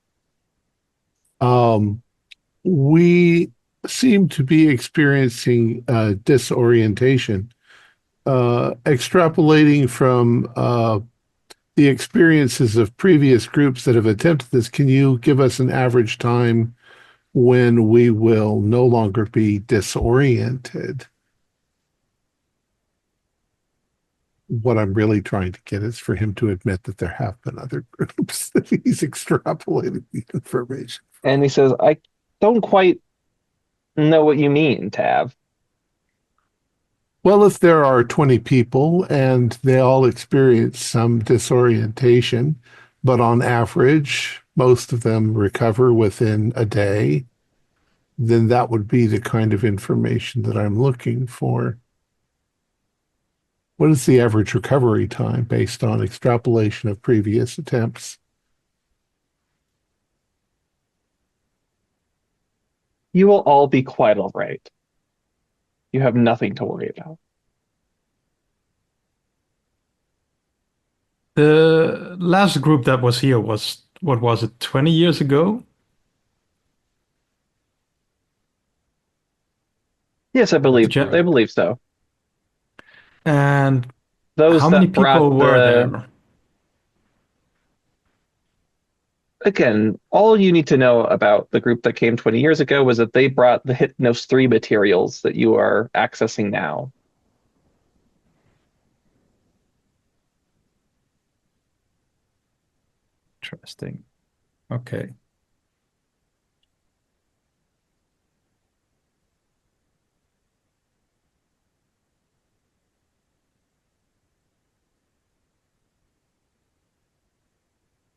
We seem to be experiencing disorientation. Extrapolating from the experiences of previous groups that have attempted this, can you give us an average time when we will no longer be disoriented? What I'm really trying to get is for him to admit that there have been other groups that he's extrapolating the information. And he says, I don't quite know what you mean, Tav. Well, if there are 20 people and they all experience some disorientation, but on average, most of them recover within a day, then that would be the kind of information that I'm looking for. What is the average recovery time based on extrapolation of previous attempts? You will all be quite all right. You have nothing to worry about. The last group that was here was, what was it, 20 years ago? Yes, I believe so. And Those how many that brought people were there? Again, all you need to know about the group that came 20 years ago was that they brought the Hypnos 3 materials that you are accessing now. Interesting. Okay.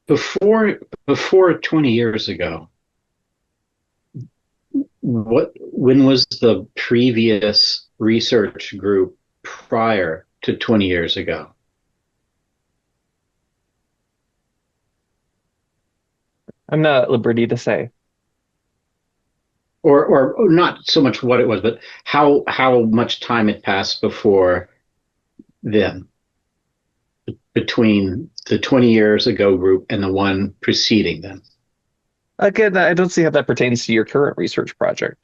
Before 20 years ago, when was the previous research group prior to 20 years ago? I'm not at liberty to say. Or not so much what it was, but how much time had passed before then, between the 20 years ago group and the one preceding them? Again, I don't see how that pertains to your current research project.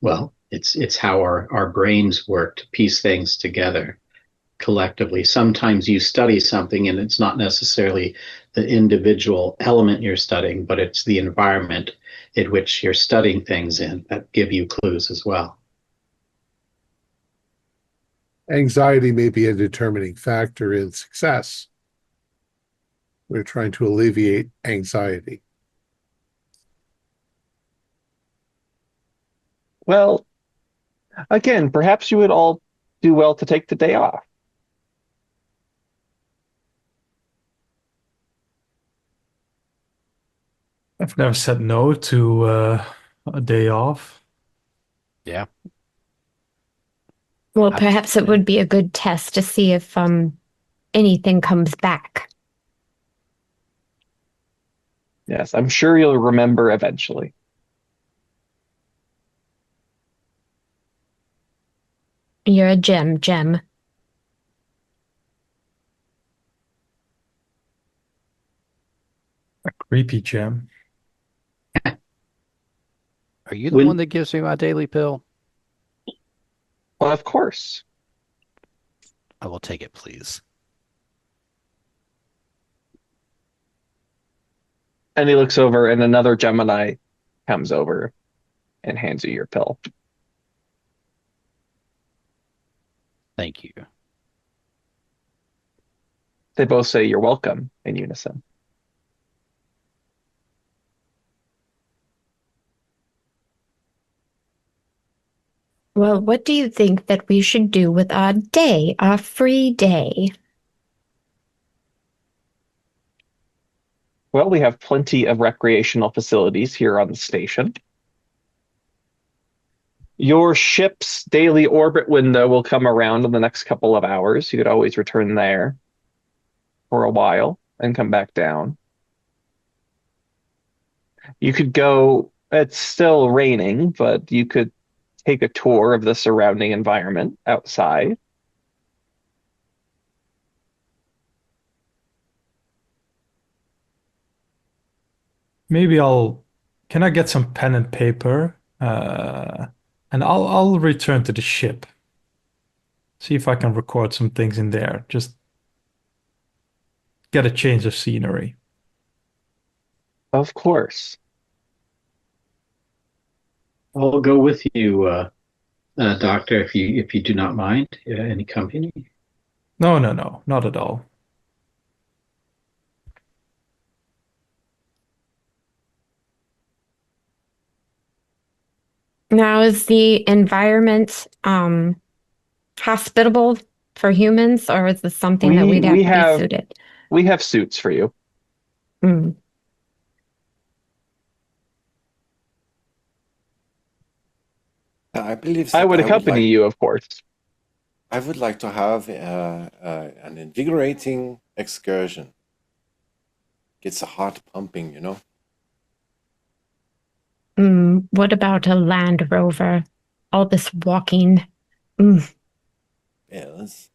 Well, it's how our brains work to piece things together. collectively. Sometimes you study something and it's not necessarily the individual element you're studying, but it's the environment in which you're studying things in that give you clues as well. Anxiety may be a determining factor in success. We're trying to alleviate anxiety. Well, again, perhaps you would all do well to take the day off. I've never said no to a day off. Yeah. Well, perhaps it would be a good test to see if anything comes back. Yes, I'm sure you'll remember eventually. You're a gem. A creepy gem. Are you the one that gives me my daily pill? Well, of course. I will take it, please. And he looks over, and another Gemini comes over and hands you your pill. Thank you. They both say you're welcome in unison. Well, what do you think that we should do with our day, our free day? Well, we have plenty of recreational facilities here on the station. Your ship's daily orbit window will come around in the next couple of hours. You could always return there for a while and come back down. You could go, it's still raining, but you could take a tour of the surrounding environment outside. Maybe can I get some pen and paper? And I'll return to the ship. See if I can record some things in there. Just get a change of scenery. Of course. I'll go with you, Doctor, if you do not mind. Any company? No, not at all. Now, is the environment hospitable for humans, or is this something that we'd have to be suited? We have suits for you. Mm. I believe I would accompany you, of course. I would like to have an invigorating excursion. Gets the heart pumping, you know. What about a Land Rover? All this walking. Yes.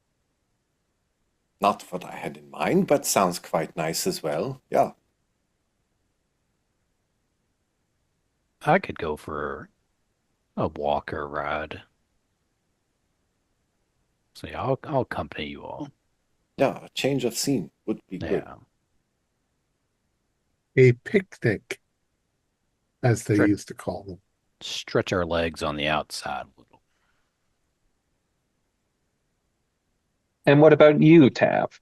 Not what I had in mind, but sounds quite nice as well. Yeah. I could go for a walk or ride. So yeah, I'll accompany you all. Yeah, a change of scene would be good. Yeah. A picnic, as they used to call them. Stretch our legs on the outside a little. And what about you, Tav?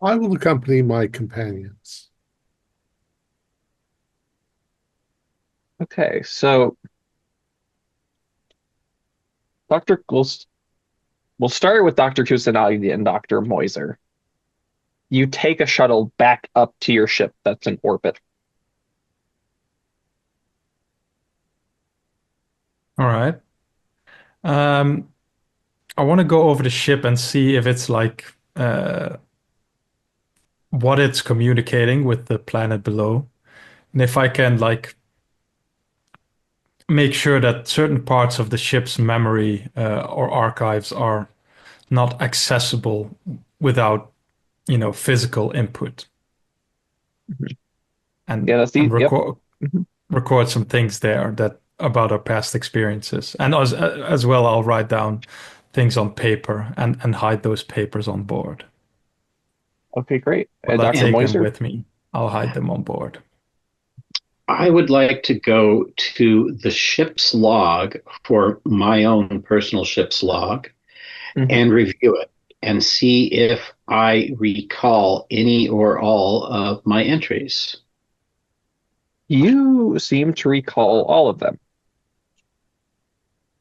I will accompany my companions. Okay, so we'll start with Dr. Kusanagi and Dr. Moiser. You take a shuttle back up to your ship that's in orbit. All right. I want to go over the ship and see if it's like what it's communicating with the planet below. And if I can like make sure that certain parts of the ship's memory or archives are not accessible without, physical input. And, Yeah, that's and yep. record some things there that about our past experiences. And as well, I'll write down things on paper and hide those papers on board. Okay, great. Will I Dr. take them Moiser? with me? I'll hide them on board. I would like to go to the ship's log for my own personal ship's log and review it and see if I recall any or all of my entries. You seem to recall all of them.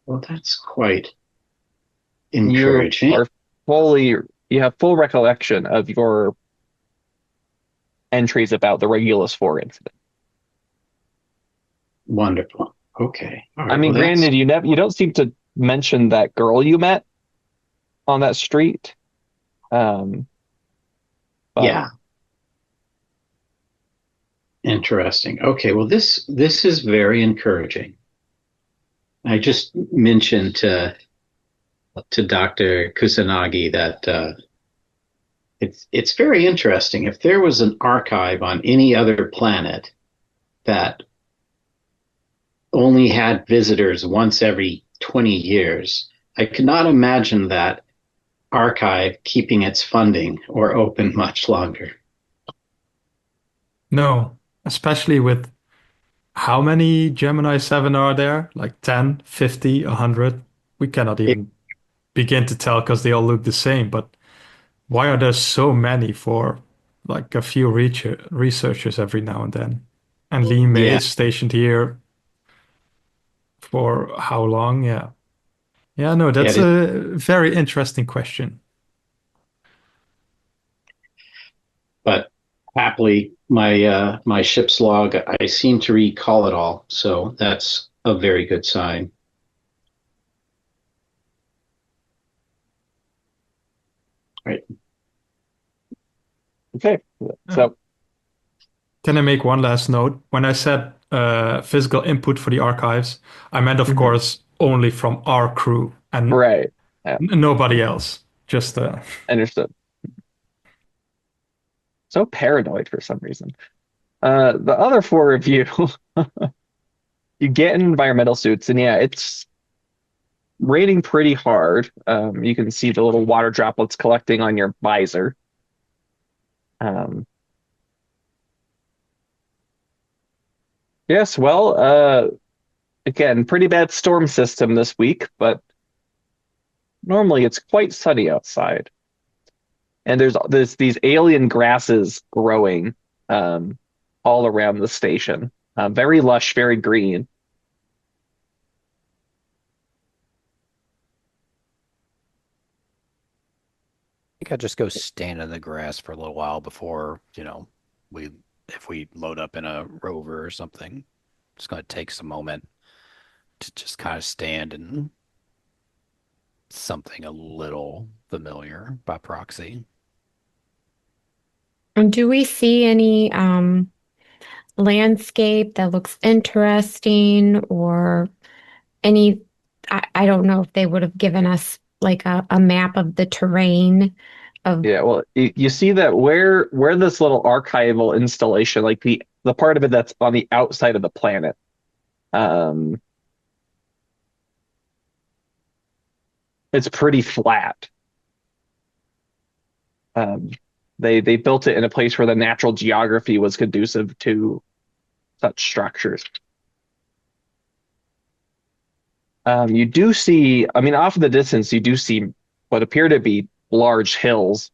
Well, that's quite encouraging. You have full recollection of your entries about the Regulus 4 incident. Wonderful. Okay. All right. I mean, well, granted, you don't seem to mention that girl you met on that street. But yeah. Interesting. Okay. Well, this is very encouraging. I just mentioned to Dr. Kusanagi that it's very interesting. If there was an archive on any other planet that only had visitors once every 20 years, I could not imagine that archive keeping its funding or open much longer. No, especially with how many Gemini 7 are there? Like 10, 50, 100? We cannot even begin to tell because they all look the same. But why are there so many for like a few researchers every now and then? And Lee May is stationed here for how long? Yeah. Yeah, no, that's a very interesting question. But happily, my ship's log, I seem to recall it all, so that's a very good sign. Right. Okay. So, can I make one last note? When I said physical input for the archives, I meant, of course, only from our crew and nobody else. Just understood. So paranoid for some reason. The other 4 of you, you get in environmental suits, and yeah, it's raining pretty hard. You can see the little water droplets collecting on your visor. Yes, well, again, pretty bad storm system this week, but normally it's quite sunny outside. And there's these alien grasses growing all around the station. Very lush, very green. I think I'd just go stand in the grass for a little while before, if we load up in a rover or something. It's going to take some moment to just kind of stand in something a little familiar by proxy. Do we see any landscape that looks interesting, or any, I don't know if they would have given us like a map of the terrain of. Yeah, well, you see that where this little archival installation, like the part of it that's on the outside of the planet, it's pretty flat. They built it in a place where the natural geography was conducive to such structures. You do see, I mean, off in the distance, you do see what appear to be large hills.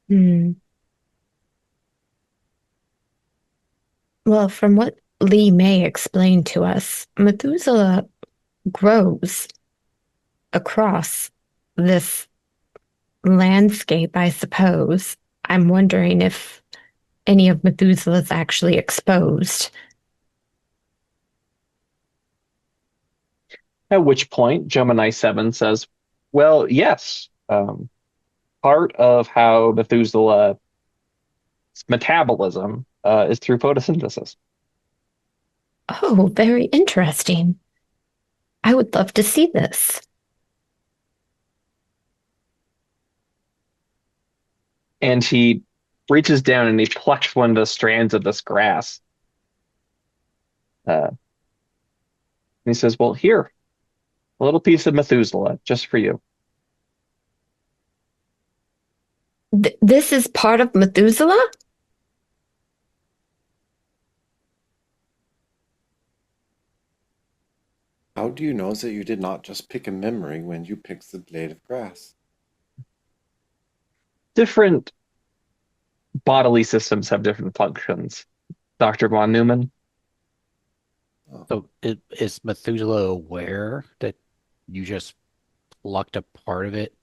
Well, from what Lee May explained to us, Methuselah grows across this landscape, I suppose. I'm wondering if any of Methuselah is actually exposed. At which point, Gemini 7 says, well, yes. Part of how Methuselah's metabolism is through photosynthesis. Oh, very interesting. I would love to see this. And he reaches down and he plucks one of the strands of this grass. And he says, well, here, A little piece of Methuselah, just for you. This is part of Methuselah? How do you know that you did not just pick a memory when you picked the blade of grass? Different bodily systems have different functions, Dr. Von Neumann. So is Methuselah aware that you just plucked a part of it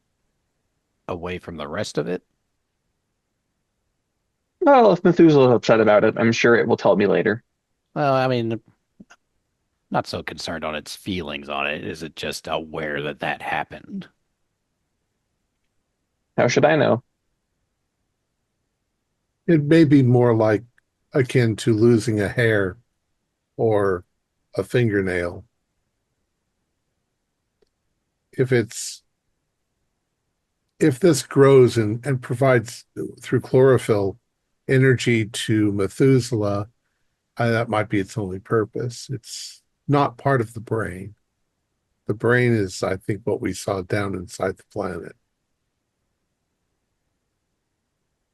away from the rest of it? Well, if Methuselah is upset about it, I'm sure it will tell me later. Well, I mean, not so concerned on its feelings on it. Is it just aware that that happened? How should I know? It may be more like akin to losing a hair or a fingernail. If this grows and provides through chlorophyll energy to Methuselah, that might be its only purpose. It's not part of the brain. The brain is, I think, what we saw down inside the planet.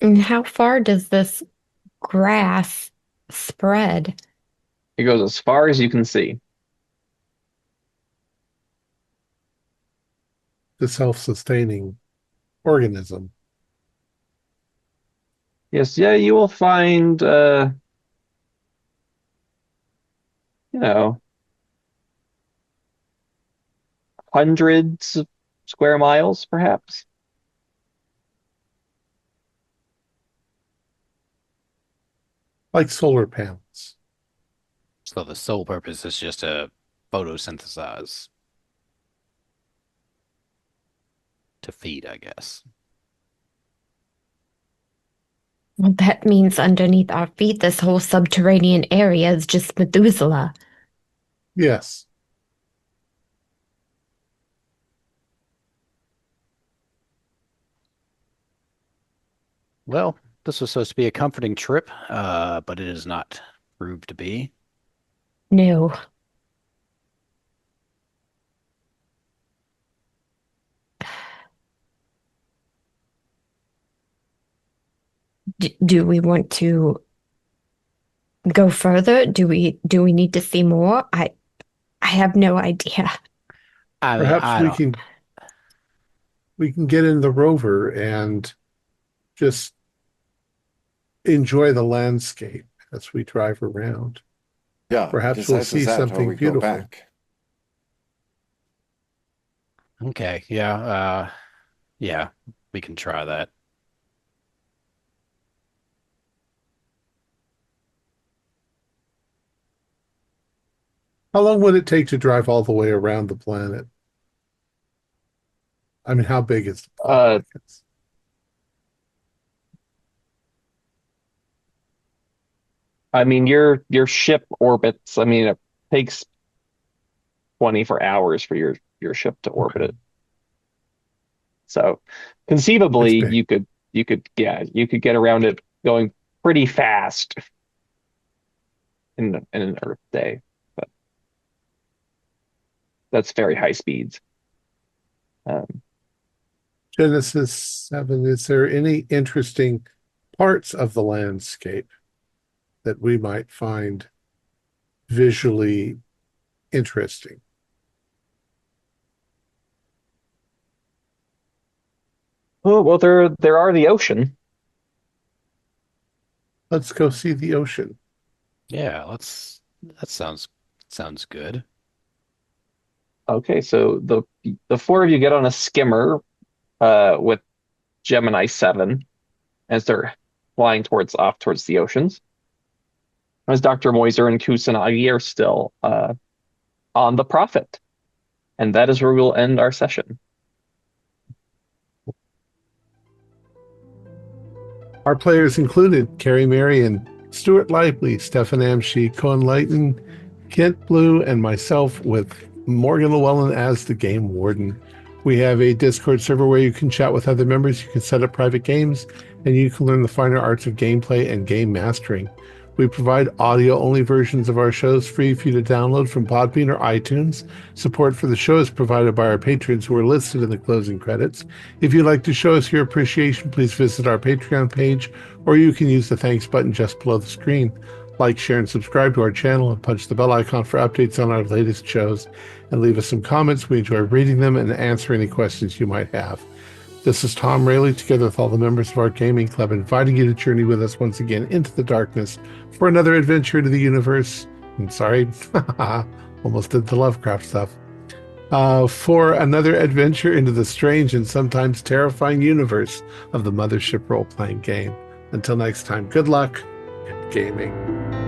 And how far does this grass spread? It goes as far as you can see. The self-sustaining organism. Yes, yeah, you will find, hundreds of square miles, perhaps. Like solar panels. So the sole purpose is just to photosynthesize. To feed, I guess. Well, that means underneath our feet, this whole subterranean area is just Methuselah. Yes. Well, this was supposed to be a comforting trip, but it has not proved to be. No. Do we want to go further? Do we need to see more? I have no idea. I mean, Perhaps we can get in the rover and just enjoy the landscape as we drive around. Yeah. Perhaps we'll see something beautiful. Back. Okay, yeah, yeah, we can try that. How long would it take to drive all the way around the planet? I mean, how big is the planet? I mean, your ship orbits. I mean, it takes 24 hours for your ship to orbit it. So conceivably, That's big. you could get around it going pretty fast in an Earth day. But that's very high speeds. Genesis 7, is there any interesting parts of the landscape that we might find visually interesting? Oh, well, there are the ocean. Let's go see the ocean. Yeah, that sounds good. Okay, so the four of you get on a skimmer with Gemini 7 as they're flying off towards the oceans. As Dr. Moiser and Kusanagi are still on the Prophet. And that is where we'll end our session. Our players included Carrie Marion, Stuart Lively, Stefan Amshi, Cohen Lighton, Kent Blue, and myself with Morgan Llewellyn as the game warden. We have a Discord server where you can chat with other members, you can set up private games, and you can learn the finer arts of gameplay and game mastering. We provide audio-only versions of our shows free for you to download from Podbean or iTunes. Support for the show is provided by our patrons who are listed in the closing credits. If you'd like to show us your appreciation, please visit our Patreon page, or you can use the thanks button just below the screen. Like, share, and subscribe to our channel, and punch the bell icon for updates on our latest shows, and leave us some comments. We enjoy reading them and answer any questions you might have. This is Thom Raley, together with all the members of our gaming club, inviting you to journey with us once again into the darkness for another adventure into the universe. I'm sorry, almost did the Lovecraft stuff. For another adventure into the strange and sometimes terrifying universe of the Mothership role-playing game. Until next time, good luck and gaming.